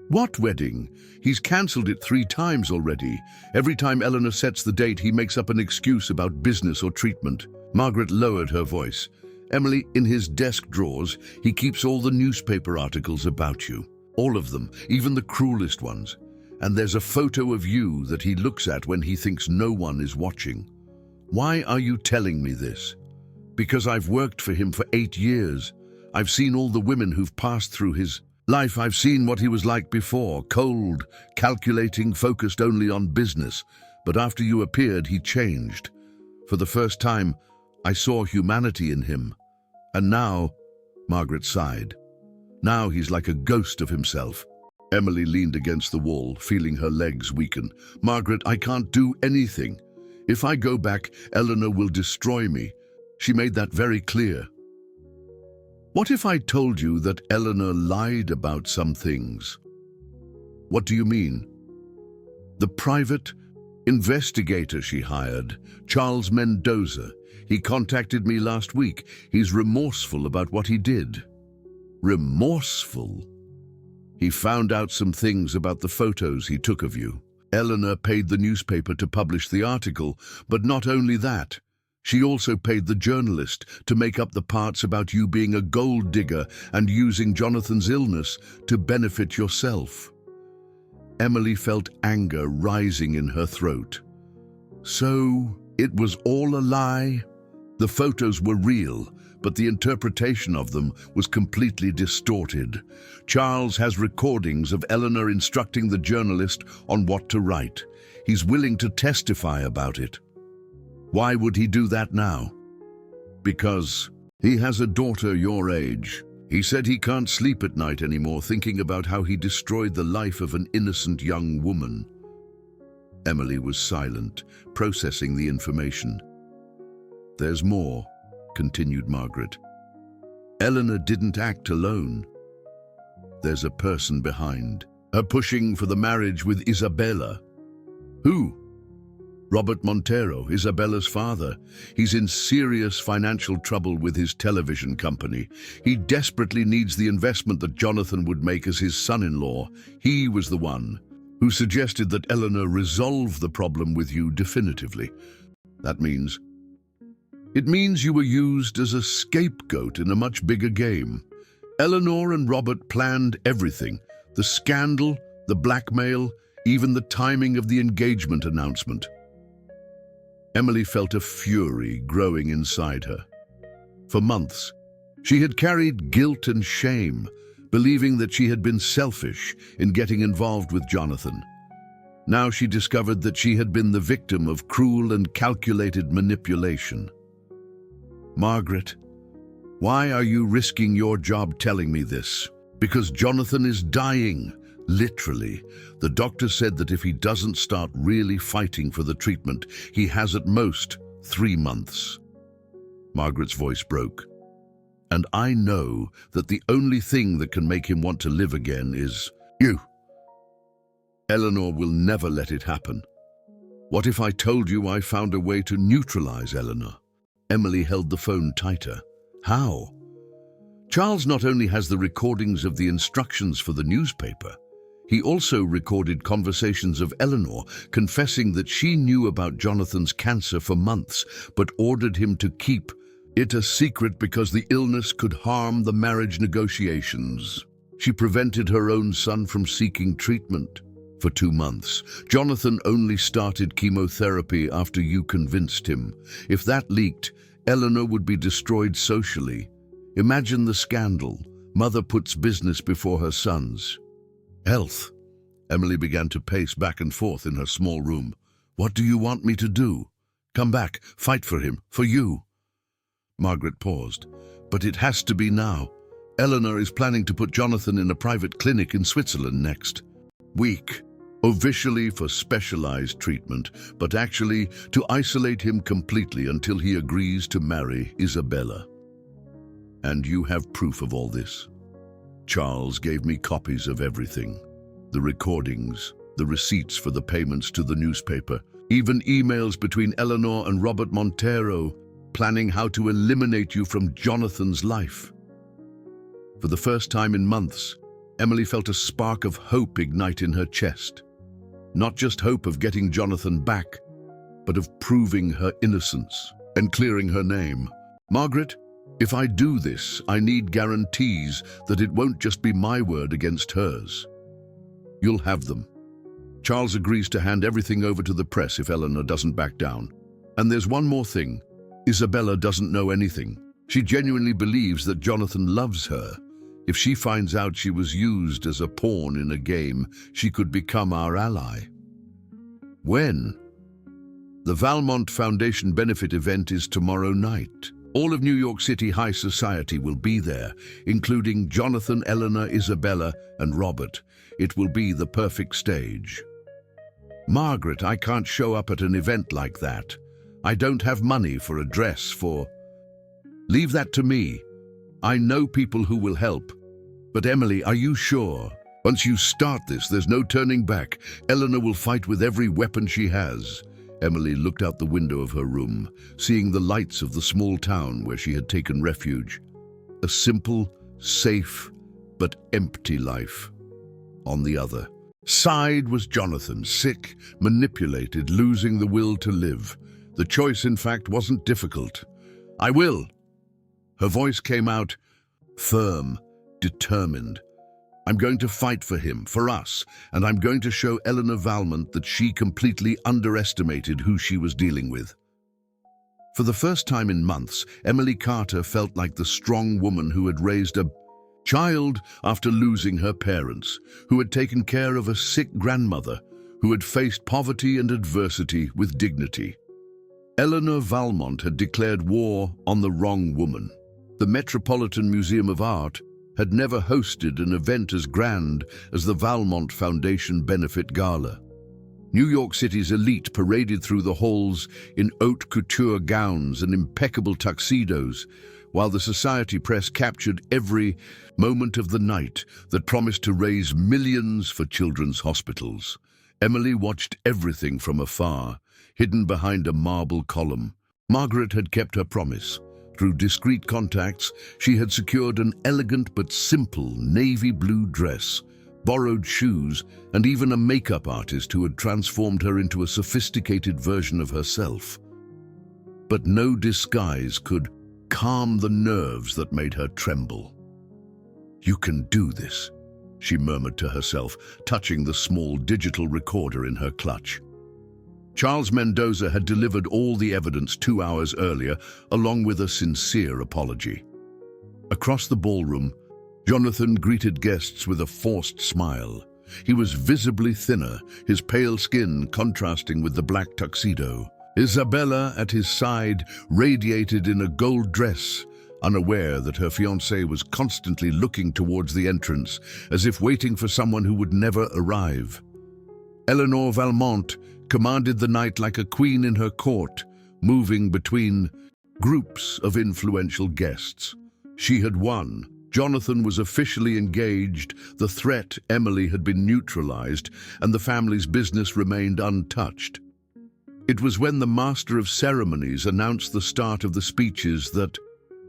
A: "What wedding? He's cancelled it 3 times already. Every time Eleanor sets the date, he makes up an excuse about business or treatment." Margaret lowered her voice. "Emily, in his desk drawers, he keeps all the newspaper articles about you. All of them, even the cruelest ones. And there's a photo of you that he looks at when he thinks no one is watching. Why are you telling me this?" "Because I've worked for him for 8 years. I've seen all the women who've passed through his life. I've seen what he was like before, cold, calculating, focused only on business. But after you appeared, he changed. For the first time, I saw humanity in him. And now," Margaret sighed, "now he's like a ghost of himself." Emily leaned against the wall, feeling her legs weaken. "Margaret, I can't do anything. If I go back, Eleanor will destroy me. She made that very clear." "What if I told you that Eleanor lied about some things?" "What do you mean?" "The private investigator she hired, Charles Mendoza. He contacted me last week. He's remorseful about what he did." "Remorseful?" "He found out some things about the photos he took of you. Eleanor paid the newspaper to publish the article, but not only that. She also paid the journalist to make up the parts about you being a gold digger and using Jonathan's illness to benefit yourself." Emily felt anger rising in her throat. "So it was all a lie?" "The photos were real, but the interpretation of them was completely distorted. Charles has recordings of Eleanor instructing the journalist on what to write. He's willing to testify about it." "Why would he do that now?" "Because he has a daughter your age. He said he can't sleep at night anymore thinking about how he destroyed the life of an innocent young woman." Emily was silent, processing the information. "There's more," continued Margaret. "Eleanor didn't act alone. There's a person behind her pushing for the marriage with Isabella." "Who?" "Robert Montero, Isabella's father. He's in serious financial trouble with his television company. He desperately needs the investment that Jonathan would make as his son-in-law. He was the one who suggested that Eleanor resolve the problem with you definitively. That means... It means you were used as a scapegoat in a much bigger game. Eleanor and Robert planned everything: the scandal, the blackmail, even the timing of the engagement announcement. Emily felt a fury growing inside her. For months, she had carried guilt and shame, believing that she had been selfish in getting involved with Jonathan. Now she discovered that she had been the victim of cruel and calculated manipulation. "Margaret, why are you risking your job telling me this?" "Because Jonathan is dying." Literally, the doctor said that if he doesn't start really fighting for the treatment, he has at most 3 months. Margaret's voice broke. "And I know that the only thing that can make him want to live again is you. Eleanor will never let it happen. What if I told you I found a way to neutralize Eleanor?" Emily held the phone tighter. "How?" "Charles not only has the recordings of the instructions for the newspaper, he also recorded conversations of Eleanor confessing that she knew about Jonathan's cancer for months, but ordered him to keep it a secret because the illness could harm the marriage negotiations. She prevented her own son from seeking treatment for 2 months. Jonathan only started chemotherapy after you convinced him. If that leaked, Eleanor would be destroyed socially. Imagine the scandal. Mother puts business before her son's health." Emily began to pace back and forth in her small room. "What do you want me to do? Come back, fight for him, for you?" Margaret paused. "But it has to be now. Eleanor is planning to put Jonathan in a private clinic in Switzerland next week, officially for specialized treatment, but actually to isolate him completely until he agrees to marry Isabella. And you have proof of all this. Charles gave me copies of everything. The recordings, the receipts for the payments to the newspaper, even emails between Eleanor and Robert Montero planning how to eliminate you from Jonathan's life." For the first time in months, Emily felt a spark of hope ignite in her chest. Not just hope of getting Jonathan back, but of proving her innocence and clearing her name. "Margaret, if I do this, I need guarantees that it won't just be my word against hers." "You'll have them. Charles agrees to hand everything over to the press if Eleanor doesn't back down. And there's one more thing. Isabella doesn't know anything. She genuinely believes that Jonathan loves her. If she finds out she was used as a pawn in a game, she could become our ally." "When?" "The Valmont Foundation benefit event is tomorrow night. All of New York City high society will be there, including Jonathan, Eleanor, Isabella, and Robert. It will be the perfect stage." "Margaret, I can't show up at an event like that. I don't have money for a dress for—" "Leave that to me. I know people who will help." "But Emily, are you sure? Once you start this, there's no turning back. Eleanor will fight with every weapon she has." Emily looked out the window of her room, seeing the lights of the small town where she had taken refuge. A simple, safe, but empty life. On the other side was Jonathan, sick, manipulated, losing the will to live. The choice, in fact, wasn't difficult. "I will." Her voice came out, firm, determined. "I'm going to fight for him, for us, and I'm going to show Eleanor Valmont that she completely underestimated who she was dealing with." For the first time in months, Emily Carter felt like the strong woman who had raised a child after losing her parents, who had taken care of a sick grandmother, who had faced poverty and adversity with dignity. Eleanor Valmont had declared war on the wrong woman. The Metropolitan Museum of Art had never hosted an event as grand as the Valmont Foundation Benefit Gala. New York City's elite paraded through the halls in haute couture gowns and impeccable tuxedos, while the society press captured every moment of the night that promised to raise millions for children's hospitals. Emily watched everything from afar, hidden behind a marble column. Margaret had kept her promise. Through discreet contacts, she had secured an elegant but simple navy blue dress, borrowed shoes, and even a makeup artist who had transformed her into a sophisticated version of herself. But no disguise could calm the nerves that made her tremble. "You can do this," she murmured to herself, touching the small digital recorder in her clutch. Charles Mendoza had delivered all the evidence 2 hours earlier, along with a sincere apology. Across the ballroom, Jonathan greeted guests with a forced smile. He was visibly thinner, his pale skin contrasting with the black tuxedo. Isabella, at his side, radiated in a gold dress, unaware that her fiancé was constantly looking towards the entrance, as if waiting for someone who would never arrive. Eleanor Valmont commanded the night like a queen in her court, moving between groups of influential guests. She had won. Jonathan was officially engaged, the threat, Emily, had been neutralized, and the family's business remained untouched. It was when the master of ceremonies announced the start of the speeches that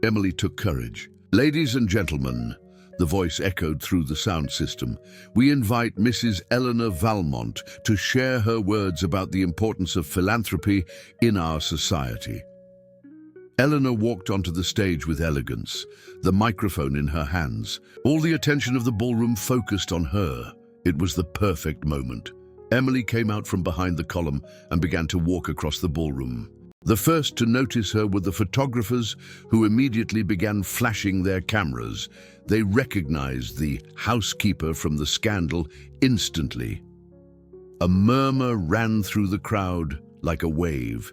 A: Emily took courage. "Ladies and gentlemen," the voice echoed through the sound system, "we invite Mrs. Eleanor Valmont to share her words about the importance of philanthropy in our society." Eleanor walked onto the stage with elegance, the microphone in her hands. All the attention of the ballroom focused on her. It was the perfect moment. Emily came out from behind the column and began to walk across the ballroom. The first to notice her were the photographers, who immediately began flashing their cameras. They recognized the housekeeper from the scandal instantly. A murmur ran through the crowd like a wave.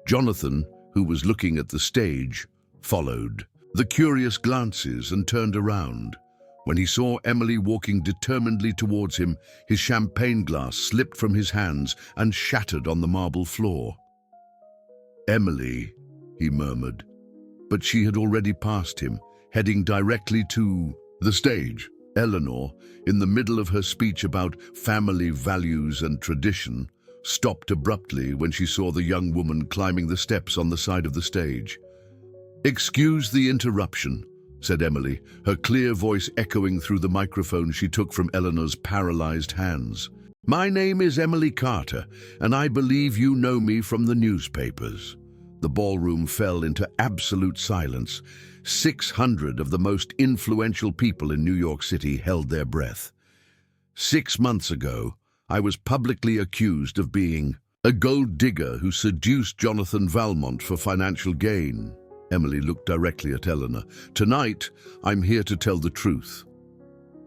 A: Jonathan, who was looking at the stage, followed the curious glances and turned around. When he saw Emily walking determinedly towards him, his champagne glass slipped from his hands and shattered on the marble floor. "Emily," he murmured, but she had already passed him, heading directly to the stage. Eleanor, in the middle of her speech about family values and tradition, stopped abruptly when she saw the young woman climbing the steps on the side of the stage. "Excuse the interruption," said Emily, her clear voice echoing through the microphone she took from Eleanor's paralyzed hands. "My name is Emily Carter, and I believe you know me from the newspapers." The ballroom fell into absolute silence. 600 of the most influential people in New York City held their breath. "6 months ago, I was publicly accused of being a gold digger who seduced Jonathan Valmont for financial gain." Emily looked directly at Eleanor. "Tonight, I'm here to tell the truth."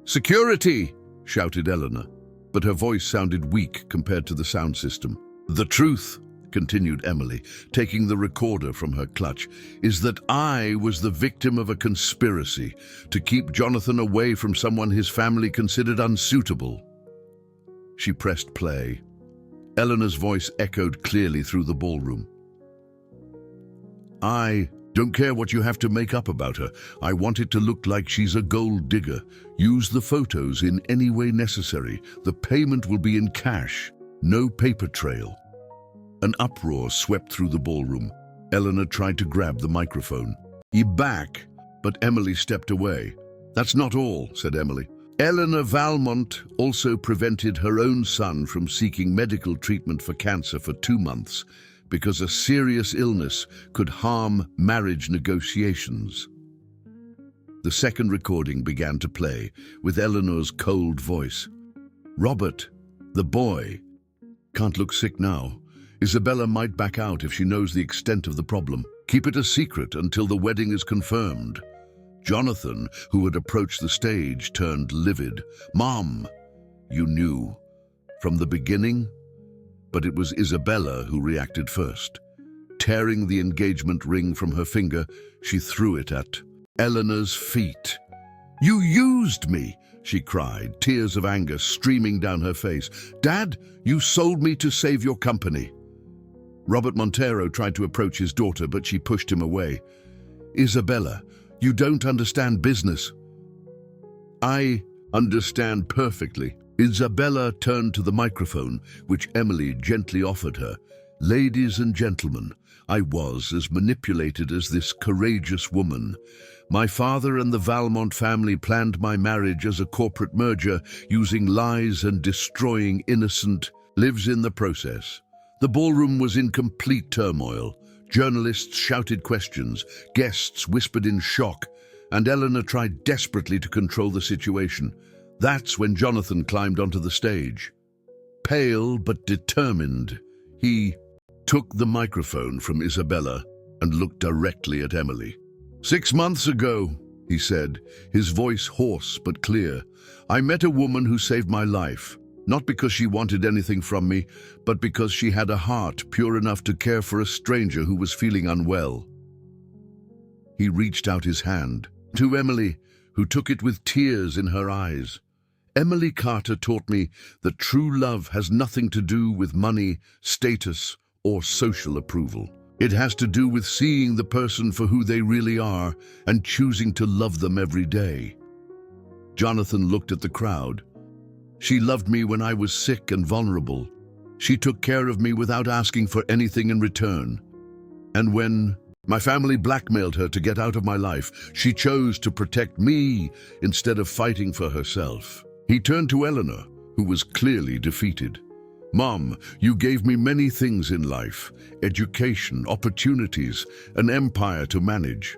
A: "Security!" shouted Eleanor, but her voice sounded weak compared to the sound system. "The truth," continued Emily, taking the recorder from her clutch, "is that I was the victim of a conspiracy to keep Jonathan away from someone his family considered unsuitable." She pressed play. Eleanor's voice echoed clearly through the ballroom. "I don't care what you have to make up about her. I want it to look like she's a gold digger. Use the photos in any way necessary. The payment will be in cash, no paper trail." An uproar swept through the ballroom. Eleanor tried to grab the microphone. Back, but Emily stepped away. "That's not all," said Emily. "Eleanor Valmont also prevented her own son from seeking medical treatment for cancer for 2 months because a serious illness could harm marriage negotiations." The second recording began to play, with Eleanor's cold voice. "Robert, the boy, can't look sick now. Isabella might back out if she knows the extent of the problem. Keep it a secret until the wedding is confirmed." Jonathan, who had approached the stage, turned livid. "Mom, you knew from the beginning?" But it was Isabella who reacted first. Tearing the engagement ring from her finger, she threw it at Eleanor's feet. "You used me!" she cried, tears of anger streaming down her face. "Dad, you sold me to save your company." Robert Montero tried to approach his daughter, but she pushed him away. "Isabella, you don't understand business." "I understand perfectly." Isabella turned to the microphone, which Emily gently offered her. "Ladies and gentlemen, I was as manipulated as this courageous woman. My father and the Valmont family planned my marriage as a corporate merger, using lies and destroying innocent lives in the process." The ballroom was in complete turmoil. Journalists shouted questions, guests whispered in shock, and Eleanor tried desperately to control the situation. That's when Jonathan climbed onto the stage. Pale but determined, he took the microphone from Isabella and looked directly at Emily. 6 months ago, he said, his voice hoarse but clear, I met a woman who saved my life, not because she wanted anything from me, but because she had a heart pure enough to care for a stranger who was feeling unwell. He reached out his hand to Emily, who took it with tears in her eyes. Emily Carter taught me that true love has nothing to do with money, status, or social approval. It has to do with seeing the person for who they really are and choosing to love them every day. Jonathan looked at the crowd. She loved me when I was sick and vulnerable. She took care of me without asking for anything in return. And when my family blackmailed her to get out of my life, she chose to protect me instead of fighting for herself. He turned to Eleanor, who was clearly defeated. Mom, you gave me many things in life, education, opportunities, an empire to manage.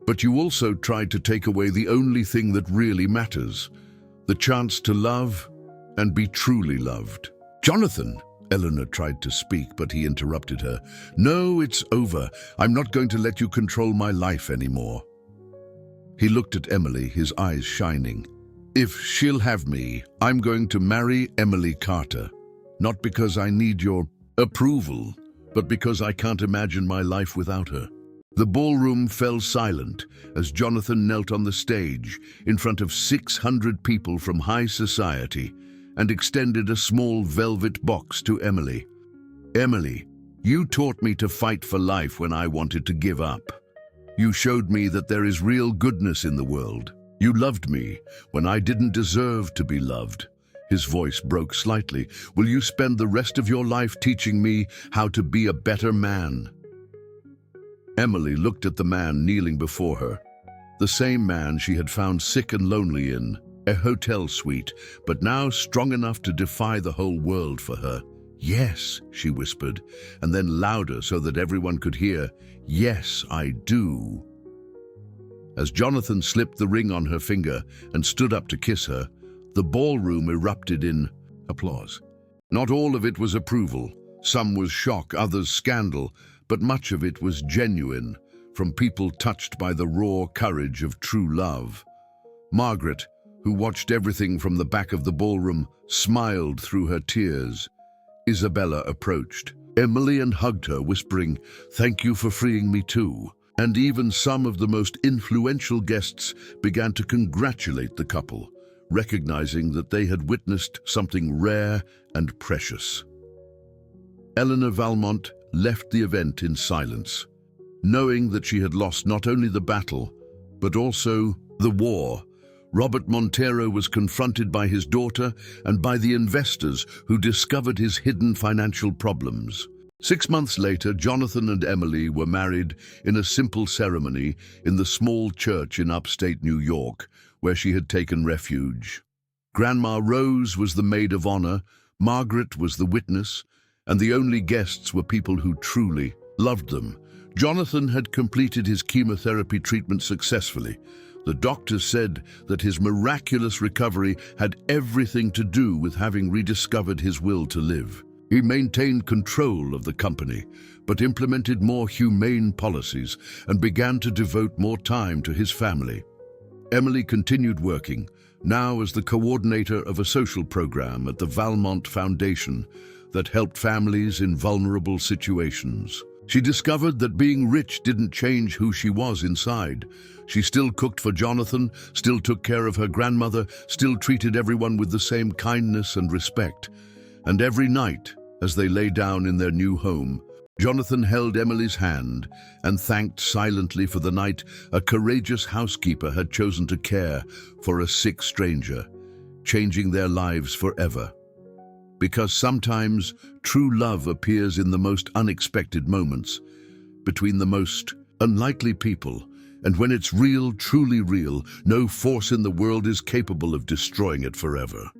A: But you also tried to take away the only thing that really matters, the chance to love and be truly loved. Jonathan, Eleanor tried to speak, but he interrupted her. No, it's over. I'm not going to let you control my life anymore. He looked at Emily, his eyes shining. If she'll have me, I'm going to marry Emily Carter. Not because I need your approval, but because I can't imagine my life without her. The ballroom fell silent as Jonathan knelt on the stage in front of 600 people from high society and extended a small velvet box to Emily. Emily, you taught me to fight for life when I wanted to give up. You showed me that there is real goodness in the world. You loved me when I didn't deserve to be loved. His voice broke slightly. Will you spend the rest of your life teaching me how to be a better man? Emily looked at the man kneeling before her, the same man she had found sick and lonely in a hotel suite, but now strong enough to defy the whole world for her. Yes, she whispered, and then louder so that everyone could hear, yes, I do. As Jonathan slipped the ring on her finger and stood up to kiss her, the ballroom erupted in applause. Not all of it was approval. Some was shock, others scandal, but much of it was genuine, from people touched by the raw courage of true love. Margaret, who watched everything from the back of the ballroom, smiled through her tears. Isabella approached Emily and hugged her, whispering, "Thank you for freeing me too." And even some of the most influential guests began to congratulate the couple, recognizing that they had witnessed something rare and precious. Eleanor Valmont left the event in silence, knowing that she had lost not only the battle, but also the war. Robert Montero was confronted by his daughter and by the investors who discovered his hidden financial problems. 6 months later, Jonathan and Emily were married in a simple ceremony in the small church in upstate New York, where she had taken refuge. Grandma Rose was the maid of honor, Margaret was the witness, and the only guests were people who truly loved them. Jonathan had completed his chemotherapy treatment successfully. The doctors said that his miraculous recovery had everything to do with having rediscovered his will to live. He maintained control of the company, but implemented more humane policies and began to devote more time to his family. Emily continued working, now as the coordinator of a social program at the Valmont Foundation that helped families in vulnerable situations. She discovered that being rich didn't change who she was inside. She still cooked for Jonathan, still took care of her grandmother, still treated everyone with the same kindness and respect. And every night, as they lay down in their new home, Jonathan held Emily's hand and thanked silently for the night a courageous housekeeper had chosen to care for a sick stranger, changing their lives forever. Because sometimes true love appears in the most unexpected moments, between the most unlikely people, and when it's real, truly real, no force in the world is capable of destroying it forever.